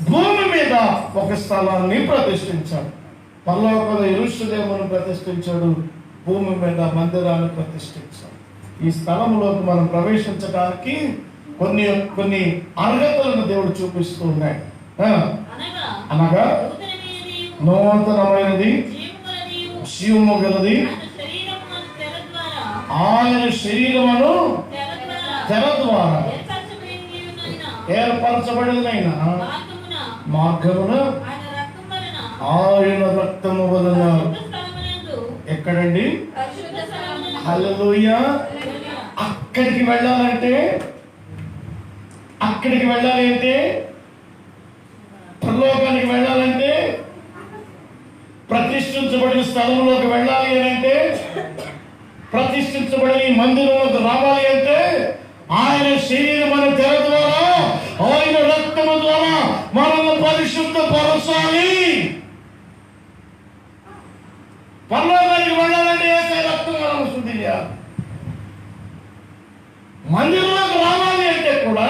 భూమి మీద ఒక స్థలాన్ని ప్రతిష్ఠించాడు. పరలోకంలో యెరూషలేమును ప్రతిష్ఠించాడు. భూమి మీద మందిరాన్ని ప్రతిష్ఠించాడు. ఈ స్థలంలోకి మనం ప్రవేశించడానికి కొన్ని అర్హతలను దేవుడు చూపిస్తూ ఉన్నాడు. అనగా నూతనమైనది, జీవము గలది, ఆయన శరీరమును తెర ద్వారా ఏర్పరచబడినైనా మార్గమున ఆయన రక్తము వలన. ఎక్కడండి? హల్లెలూయా. అక్కడికి వెళ్ళాలి అంటే పరలోకానికి వెళ్ళాలంటే, ప్రతిష్ఠించబడిన స్థలంలోకి వెళ్ళాలి అంటే, ప్రతిష్ఠించబడిన ఈ మందిరంలోకి రావాలి అంటే ఆయన శరీరం అనే తెర ద్వారా, ఆయన రక్తము ద్వారా మనల్ని పరిశుద్ధపరచాలి. పరలోకానికి వెళ్ళాలంటే యేసయ్య రక్తం మనం శుద్ధి చేయాలి. మందిరంలోకి రావాలి అంటే కూడా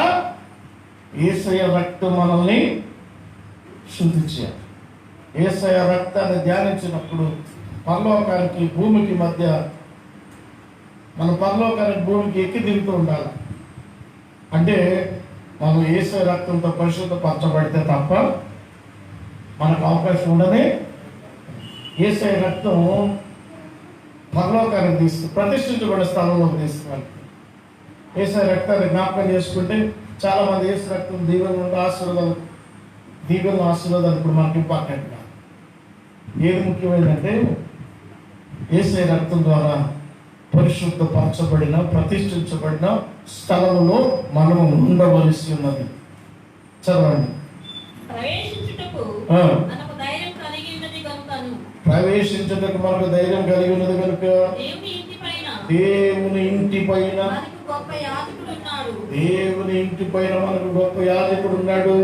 యేసయ్య రక్తం మనల్ని శుద్ధి చేయాలి. యేసయ్య రక్తాన్ని ధ్యానించినప్పుడు పరలోకానికి భూమికి మధ్య, మన పరలోకానికి భూమికి ఎక్కి దిగుతూ ఉండాలి. అంటే మనం యేసయ్య రక్తంతో పరిశుద్ధపరచబడితే తప్ప మనకు అవకాశం ఉండదు. యేసయ్య రక్తం పరలోకానికి ప్రతిష్ఠించబడిన స్థలంలోకి తీసుకురాలి. యేసయ్య రక్తాన్ని జ్ఞాపకం చేసుకుంటే చాలా మంది యేసు రక్తం దీవెన ఆశీర్వాదాలు ఇప్పుడు మనకి ఇంపార్టెంట్ కాదు. ఏది ముఖ్యమైనదంటే యేసయ్య రక్తం ద్వారా పరిశుద్ధపరచబడిన ప్రతిష్ఠించబడిన స్థలంలో మనము ఉండవలసి ఉన్నది. చదవండి. ప్రవేశించుటకు మనకు ధైర్యం కలిగి ఉన్నది కనుక దేవుని ఇంటి పైన మనకు గొప్ప యాజకుడు ఉన్నాడు.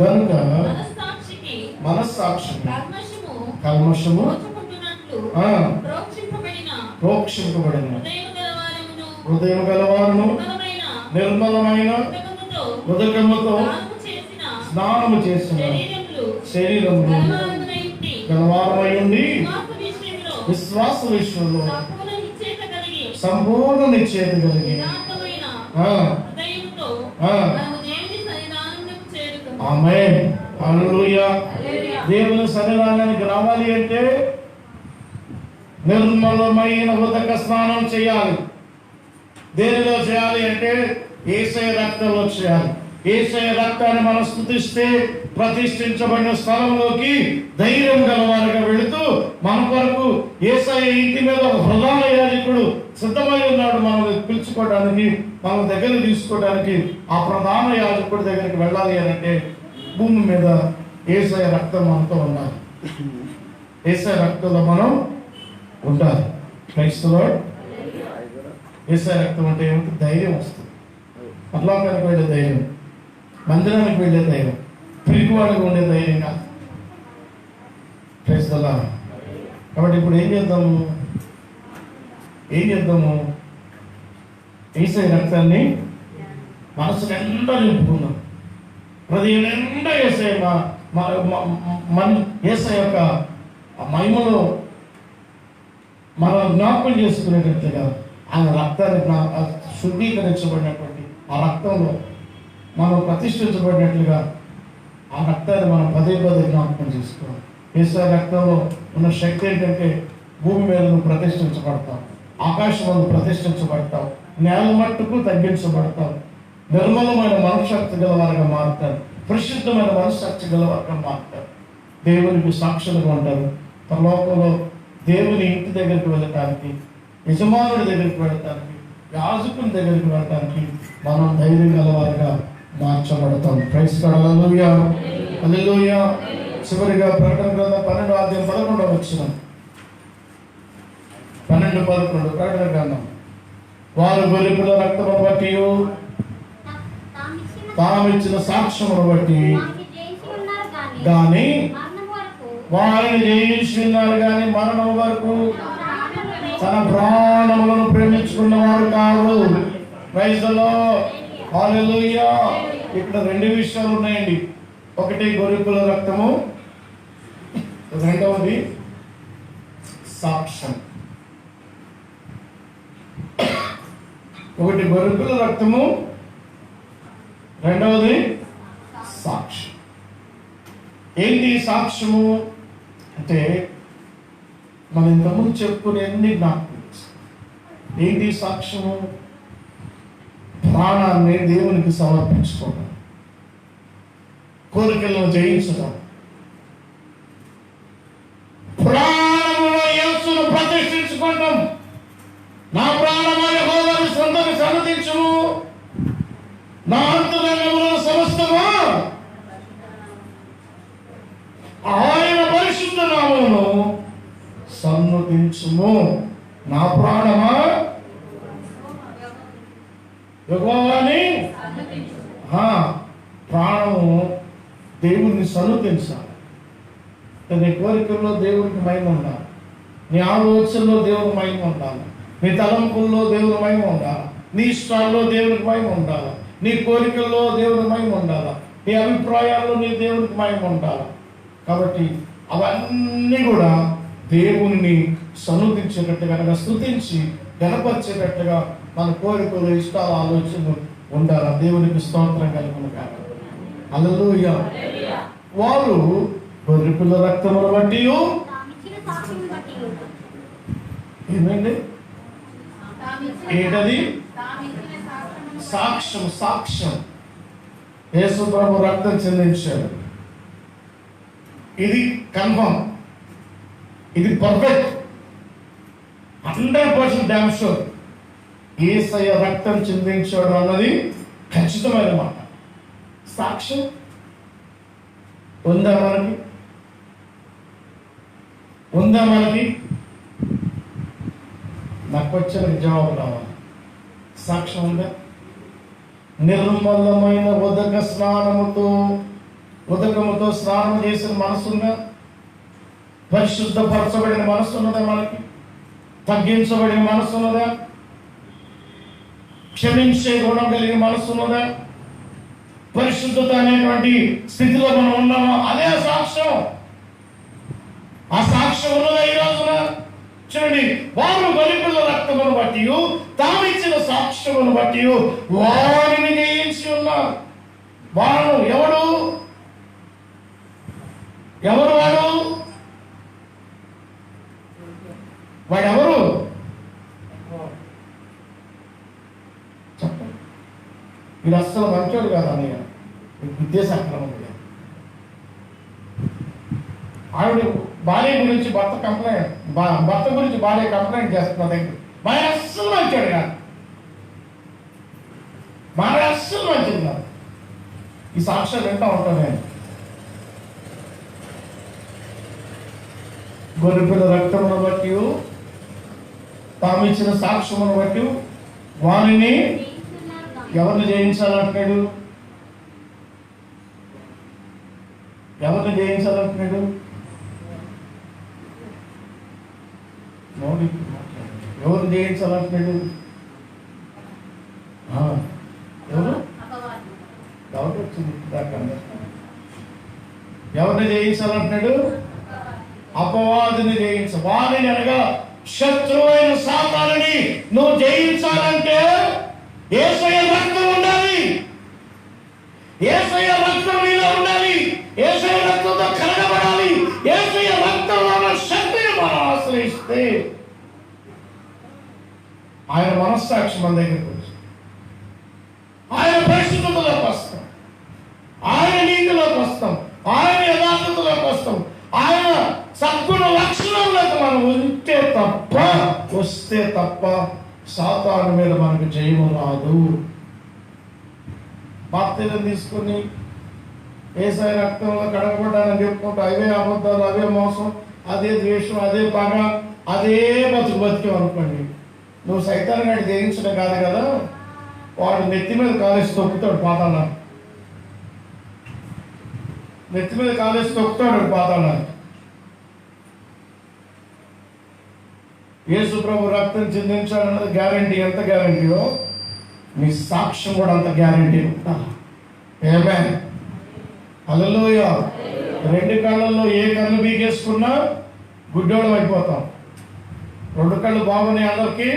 గనుక మనస్సాక్షి కల్మషము ప్రోక్షింపబడిన హృదయం గలవారును నిర్మలమైన ఉదకముతో స్నానము చేసిన శరీరమును గలవారమై ఉండి విశ్వాస విషయంలో సంపూర్ణ నిశ్చయత కలిగి ఆమేన్. హల్లెలూయా. దేవుని సన్నిధానానికి రావాలి అంటే నిర్మలమైన ఉదక స్నానం చేయాలి. దేనిలో చేయాలి అంటే యేసయ్య రక్తంలో చేయాలి. యేసయ్య రక్తాన్ని మనం స్తుతిస్తే ప్రతిష్ఠించబడిన స్థలంలోకి ధైర్యం గలవారుగా వెళుతూ మన కొరకు యేసయ్య ఇంటి మీద ఒక ప్రధాన యాజకుడు సిద్ధమై ఉన్నాడు. మనం పిలుచుకోవడానికి, మన దగ్గర తీసుకోవడానికి ఆ ప్రధాన యాజకుడి దగ్గరికి వెళ్ళాలి అంటే భూమి మీద యేసయ్య రక్తం మనతో ఉండాలి. యేసయ్య రక్తంలో మనం ఉండాలి. Praise the lord. యేసయ్య రక్తం అంటే ఏమిటి? ధైర్యం వస్తుంది. పరలోకానికి వెళ్ళే ధైర్యం, మందిరానికి వెళ్ళే ధైర్యం, పిరికివాడికి ఉండే ధైర్యం కాదు. Praise the lord. కాబట్టి ఇప్పుడు ఏం చేద్దాము? యేసయ్య రక్తాన్ని మనసు నిండా నింపుకుందాం. హృదయం నిండా యేసయ్య యొక్క మహిమలో మనం జ్ఞాపకం చేసుకునేటట్లుగా ఆయన రక్తాన్ని శుద్ధీకరించబడినటువంటి ఆ రక్తంలో మనం ప్రతిష్ఠించబడినట్లుగా ఆ రక్తాన్ని మనం పదే జ్ఞాపకం చేసుకోవాలి. యేసయ్య రక్తంలో ఉన్న శక్తి ఏంటంటే భూమి మీద నువ్వు ప్రతిష్ఠించబడతావు, ఆకాశం మీద ప్రతిష్ఠించబడతావు, నేల మట్టుకు తగ్గించబడతావు, నిర్మలమైన మనశ్శక్తి గలవారుగా మారుతారు, పరిశుద్ధమైన మనశ్శక్తి గలవారుగా మారుతారు, దేవునికి సాక్షులుగా ఉంటారు. పరలోకంలో దేవుని ఇంటి దగ్గరికి వెళ్ళటానికి, యజమానుడి దగ్గరికి వెళ్ళటానికి, యాజకుని దగ్గరికి వెళ్ళటానికి మనం ధైర్యం గలవారుగా మార్చబడతాం. Praise the Lord. Hallelujah, hallelujah. చివరిగా ప్రకటన గ్రంథం 12:11 వచనం. 12:11 ప్రకటన గ్రంథం. వారు గొర్రెపిల్ల రక్తమును బట్టి తామిచ్చిన సాక్ష్యమును బట్టి గాని వారిని జయించి ఉన్నారు కానీ మరణం వరకు తన ప్రాణములను ప్రేమించుకున్నవారు కాదు. ప్రైజ్ ది లార్డ్, హల్లెలూయా. ఇక్కడ రెండు విషయాలు ఉన్నాయండి. ఒకటి గొర్రెపిల్ల రక్తము, రెండవది సాక్ష్యం. ఒకటి గొర్రెపిల్ల రక్తము, రెండవది సాక్ష్యం. ఏంటి సాక్ష్యము అంటే మనం ఇంతకుముందు చెప్పుకునే అన్ని జ్ఞాపకం. ఏంటి సాక్ష్యము? ప్రాణాన్ని దేవునికి సమర్పించుకోవడం, కోరికలను జయించడం, ప్రాణములో యేసును ప్రతిష్ఠించుకోవడం. నా ప్రాణమా యెహోవాను సన్నతించుము, నా అంతరంగములో సమస్తము ఆయన పరిశుద్ధ నామమును సన్నతించుము. నా ప్రాణమా యెహోవాని, ప్రాణము దేవుణ్ణి సన్నతించాలి. నీ కోరికల్లో దేవునికి మహిమ ఉండాలి, నీ ఆలోచనలో దేవుని మహిమ ఉండాలి, నీ తలంపుల్లో దేవుని మహిమ ఉండాలి, నీ ఇష్టాల్లో దేవునికి మహిమ ఉండాలి, నీ కోరికల్లో దేవుని మహిమ ఉండాలి, నీ అభిప్రాయాల్లో నీ దేవునికి మహిమ ఉండాలి. కాబట్టి అవన్నీ కూడా దేవుని సన్నుతించేటట్టుగా, స్తుతించి గణపరిచేటట్టుగా మన కోరికలు, ఇష్టాలు, ఆలోచనలు ఉండాలి. దేవునికి స్తోత్రం కలుగును గాక. హల్లెలూయా. వారు గొర్రెపిల్ల రక్తమును బట్టి ఏమండి? ఏంటది? సాక్ష్యం. సాక్ష్యం. యేసు ప్రభు రక్తం చెందించారు. ఇది కన్ఫర్మ్, ఇది పర్ఫెక్ట్, 100% డామ్ షూర్. యేసయ్య రక్తం చెందించాడు అన్నది ఖచ్చితమైన మాట. సాక్ష్యం ఉందా మనకి? ఉందా మనకి? నాకు వచ్చిన జవాబు రావాలి. సాక్ష్యం ఉందా? నిర్మలమైన ఉదకముతో స్నానం చేసిన మనసుందా? పరిశుద్ధపరచబడిన మనసు ఉన్నదా మనకి? తగ్గించబడిన మనసు ఉన్నదా? క్షమించే గుణం కలిగిన మనసు ఉన్నదా? పరిశుద్ధత అనేటువంటి స్థితిలో మనం ఉన్నామా? అదే సాక్ష్యం. ఆ సాక్ష్యం ఉన్నదా ఈ రోజున? చూడండి, వారు గొర్రెపిల్ల రక్తమును బట్టి, తామిచ్చిన సాక్ష్యమును బట్టి వారిని జయించి ఉన్నారు. వాడు ఎవడు? వాడు? వాడెవరు? చెప్పండి. వీడు అస్సలు మంచోడు కాదు అన్నయ్య, విద్యాసక్రమం. ఆవిడ భార్య గురించి భర్త గురించి భార్య కంప్లైంట్ చేస్తున్న దగ్గర భార్య అస్సలు మంచోడు కాదు, భార్య అస్సలు మంచిది కాదు. ఈ సాక్ష్యం వింటా ఉంటాను నేను. గొర్రెపిల్ల రక్తమును బట్టి, తామిచ్చిన సాక్ష్యమును బట్టి వారిని ఎవరిని జయించాలంటున్నాడు? ఎవరిని జయించాలంటున్నాడు? ఎవరిని జయించాలంటున్నాడు? ఎవరు? డౌట్ వచ్చింది దాకా. ఎవరిని జయించాలంటున్నాడు? అపవాదిని జయించ. వారిని అనగా శత్రువైన సాతానుని నువ్వు జయించాలంటే యేసయ్య రక్తం ఉండాలి. యేసయ్య రక్తం నీలో ఉండాలి. యేసయ్య రక్తంతో కలగబడాలి. యేసయ్య రక్తంలో శక్తిని మనం ఆశ్రయిస్తే ఆయన మనస్సాక్షి మన దగ్గరికి వచ్చి ఆయన పరిశుద్ధతలోకి వస్తాం, ఆయన నీతిలోకి వస్తాం, ఆయన యథార్థతలోకి వస్తాం, ఆయన సద్గుణ లక్షణంలోకి మనం వస్తే తప్ప సాతాను మీద మనకు జయము రాదు. బాప్తిజం తీసుకుని యేసయ్య రక్తంలో కడగబడ్డానని చెప్పుకుంటూ అవే అబద్ధాలు, అవే మోసం, అదే ద్వేషం, అదే పగ, అదే బతికేం అనుకోండి. నువ్వు సైతాన్ని గాడి జయించడం కాదు కదా, వాడు నెత్తి మీద కాలేసి తొక్కుతాడు పాతాళాన్ని. నెత్తి మీద కాలేసి తొక్కుతాడు పాతాళాన్ని. యేసు ప్రభు రక్తం చిందించాలన్నది గ్యారంటీ. ఎంత గ్యారంటీయో నీ సాక్ష్యం కూడా అంత గ్యారంటీ ఉండాలి. ఆమేన్. హల్లెలూయా. రెండు కళ్ళల్లో ఏ కన్ను బీగేసుకున్నా గుడ్డోళం అయిపోతాం. రెండు కళ్ళు బాగున్నాయి అందరికి,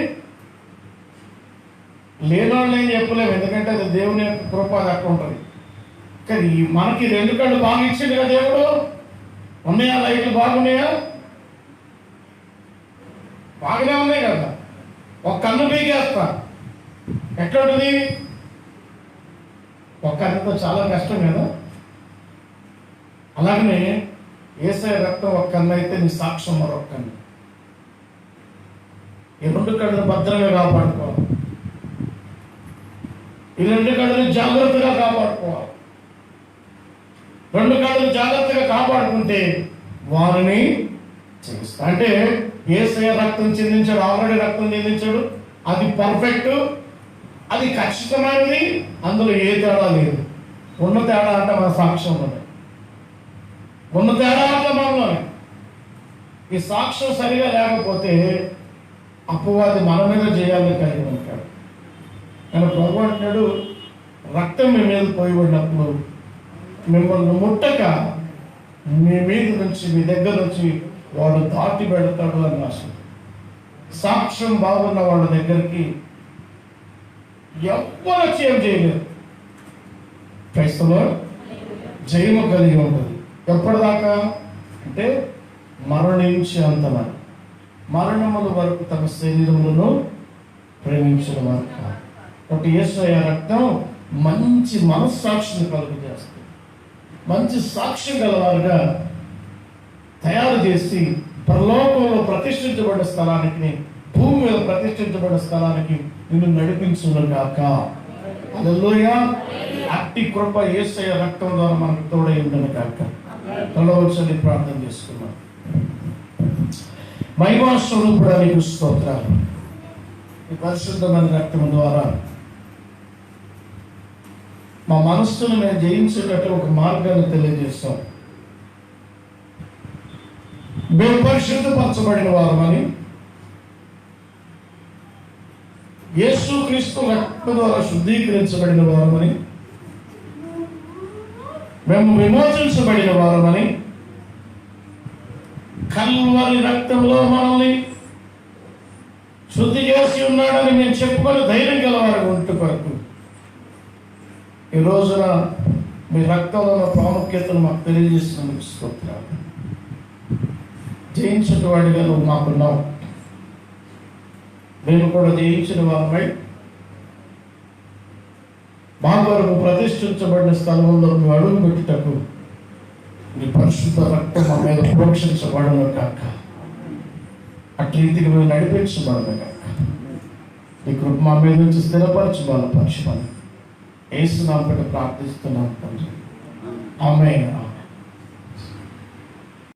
లేనోళ్ళు ఏం చెప్పలేము, ఎందుకంటే అది దేవుని యొక్క కృప అక్కడ ఉంటుంది. కానీ మనకి రెండు కళ్ళు బాగా ఇచ్చింది కదా దేవుడు. ఉన్నాయా? లైట్లు బాగున్నాయా? బాగానే ఉన్నాయి కదా. ఒక కన్ను బీగేస్తా ఎట్లుంటుంది? ఒక కన్నుతో చాలా కష్టం కదా. అలాగనే యేసయ్య రక్తం ఒక కన్ను అయితే నీ సాక్ష్యం మరొక కన్ను. ఈ రెండు కళ్ళు భద్రంగా కాపాడుకోవాలి. ఈ రెండు కళ్ళని జాగ్రత్తగా కాపాడుకోవాలి. రెండు కళ్ళని జాగ్రత్తగా కాపాడుకుంటే వారిని చేస్తా. అంటే యేసయ్య రక్తం చిందించాడు, ఆల్రెడీ రక్తం చిందించాడు. అది పర్ఫెక్ట్, అది ఖచ్చితమైనది, అందులో ఏ తేడా లేదు. ఉన్న తేడా అంటే మన సాక్ష్యంలోనే, ఉన్న తేడా అంటే మనలోనే. ఈ సాక్ష్యం సరిగా లేకపోతే అపవాది మన మీద చేయాలని కలిగి ఉంటాడు. కానీ ప్రభు అంటాడు, రక్తం మీ మీద పోయబడినప్పుడు మిమ్మల్ని ముట్టక మీ మీద నుంచి, మీ దగ్గర నుంచి వాడు దాటి పెడతాడు అని రాసింది. సాక్ష్యం బాగున్న వాళ్ళ దగ్గరికి ఎవ్వరు వచ్చి ఏం చేయలేరు. క్రైస్తవులో జయము కలిగి ఉంటుంది. ఎప్పటిదాకా అంటే మరణించే అంతమని, మరణముల వరకు తమ శరీరములను ప్రేమించిన వారు కాదు. ఒకటి యేసయ్య రక్తం మంచి మనస్సాక్షిని కలుగు చేస్తుంది. మంచి సాక్ష్యం గలవారుగా తయారు చేసి పరలోకంలో ప్రతిష్ఠించబడిన స్థలానికి, భూమి మీద ప్రతిష్ఠించబడిన స్థలానికి నిన్ను నడిపించుగాక. హల్లెలూయా. అట్టి కృప యేసయ్య రక్తం ద్వారా మనకు తోడై ఉండను కాక. తలవంచని ప్రార్థన చేసుకున్నాం. మహిమా స్వరూపుడా నీకు స్తోత్రాలు. ఈ పరిశుద్ధమైన రక్తం ద్వారా మా మనస్సును మేము జయించేటట్టు ఒక మార్గాన్ని తెలియజేస్తాం. మేము పరిశుద్ధపరచబడిన వారమని, యేసుక్రీస్తు రక్తం ద్వారా శుద్ధీకరించబడిన వారమని, మేము విమోచించబడిన వారమని, కల్వరి రక్తంలో మనల్ని శుద్ధి చేసి ఉన్నాడని మేము చెప్పుకొని ధైర్యం గలవారు ఉంటూ కొరకు ఈ రోజున మీ రక్తంలో ఉన్న ప్రాముఖ్యతను మాకు తెలియజేస్తున్నందుకు స్తోత్రాలు. జయించినవాడిగా నువ్వు మాకున్నావు. మేము కూడా జయించిన వారమై మా కొరకు ప్రతిష్ఠించబడిన స్థలంలో నువ్వు అడుగు పెట్టుటకు నీ పరిశుద్ధ రక్తం మా మీద ప్రోక్షించబడను కాక. అటు రీతికి మేము నడిపించబడను కాక. నీ కృప మా మీద నుంచి స్థిరపరచు, బలపరచమని యేసు నామమున ప్రార్థిస్తున్నాం తండ్రి. ఆమేన్.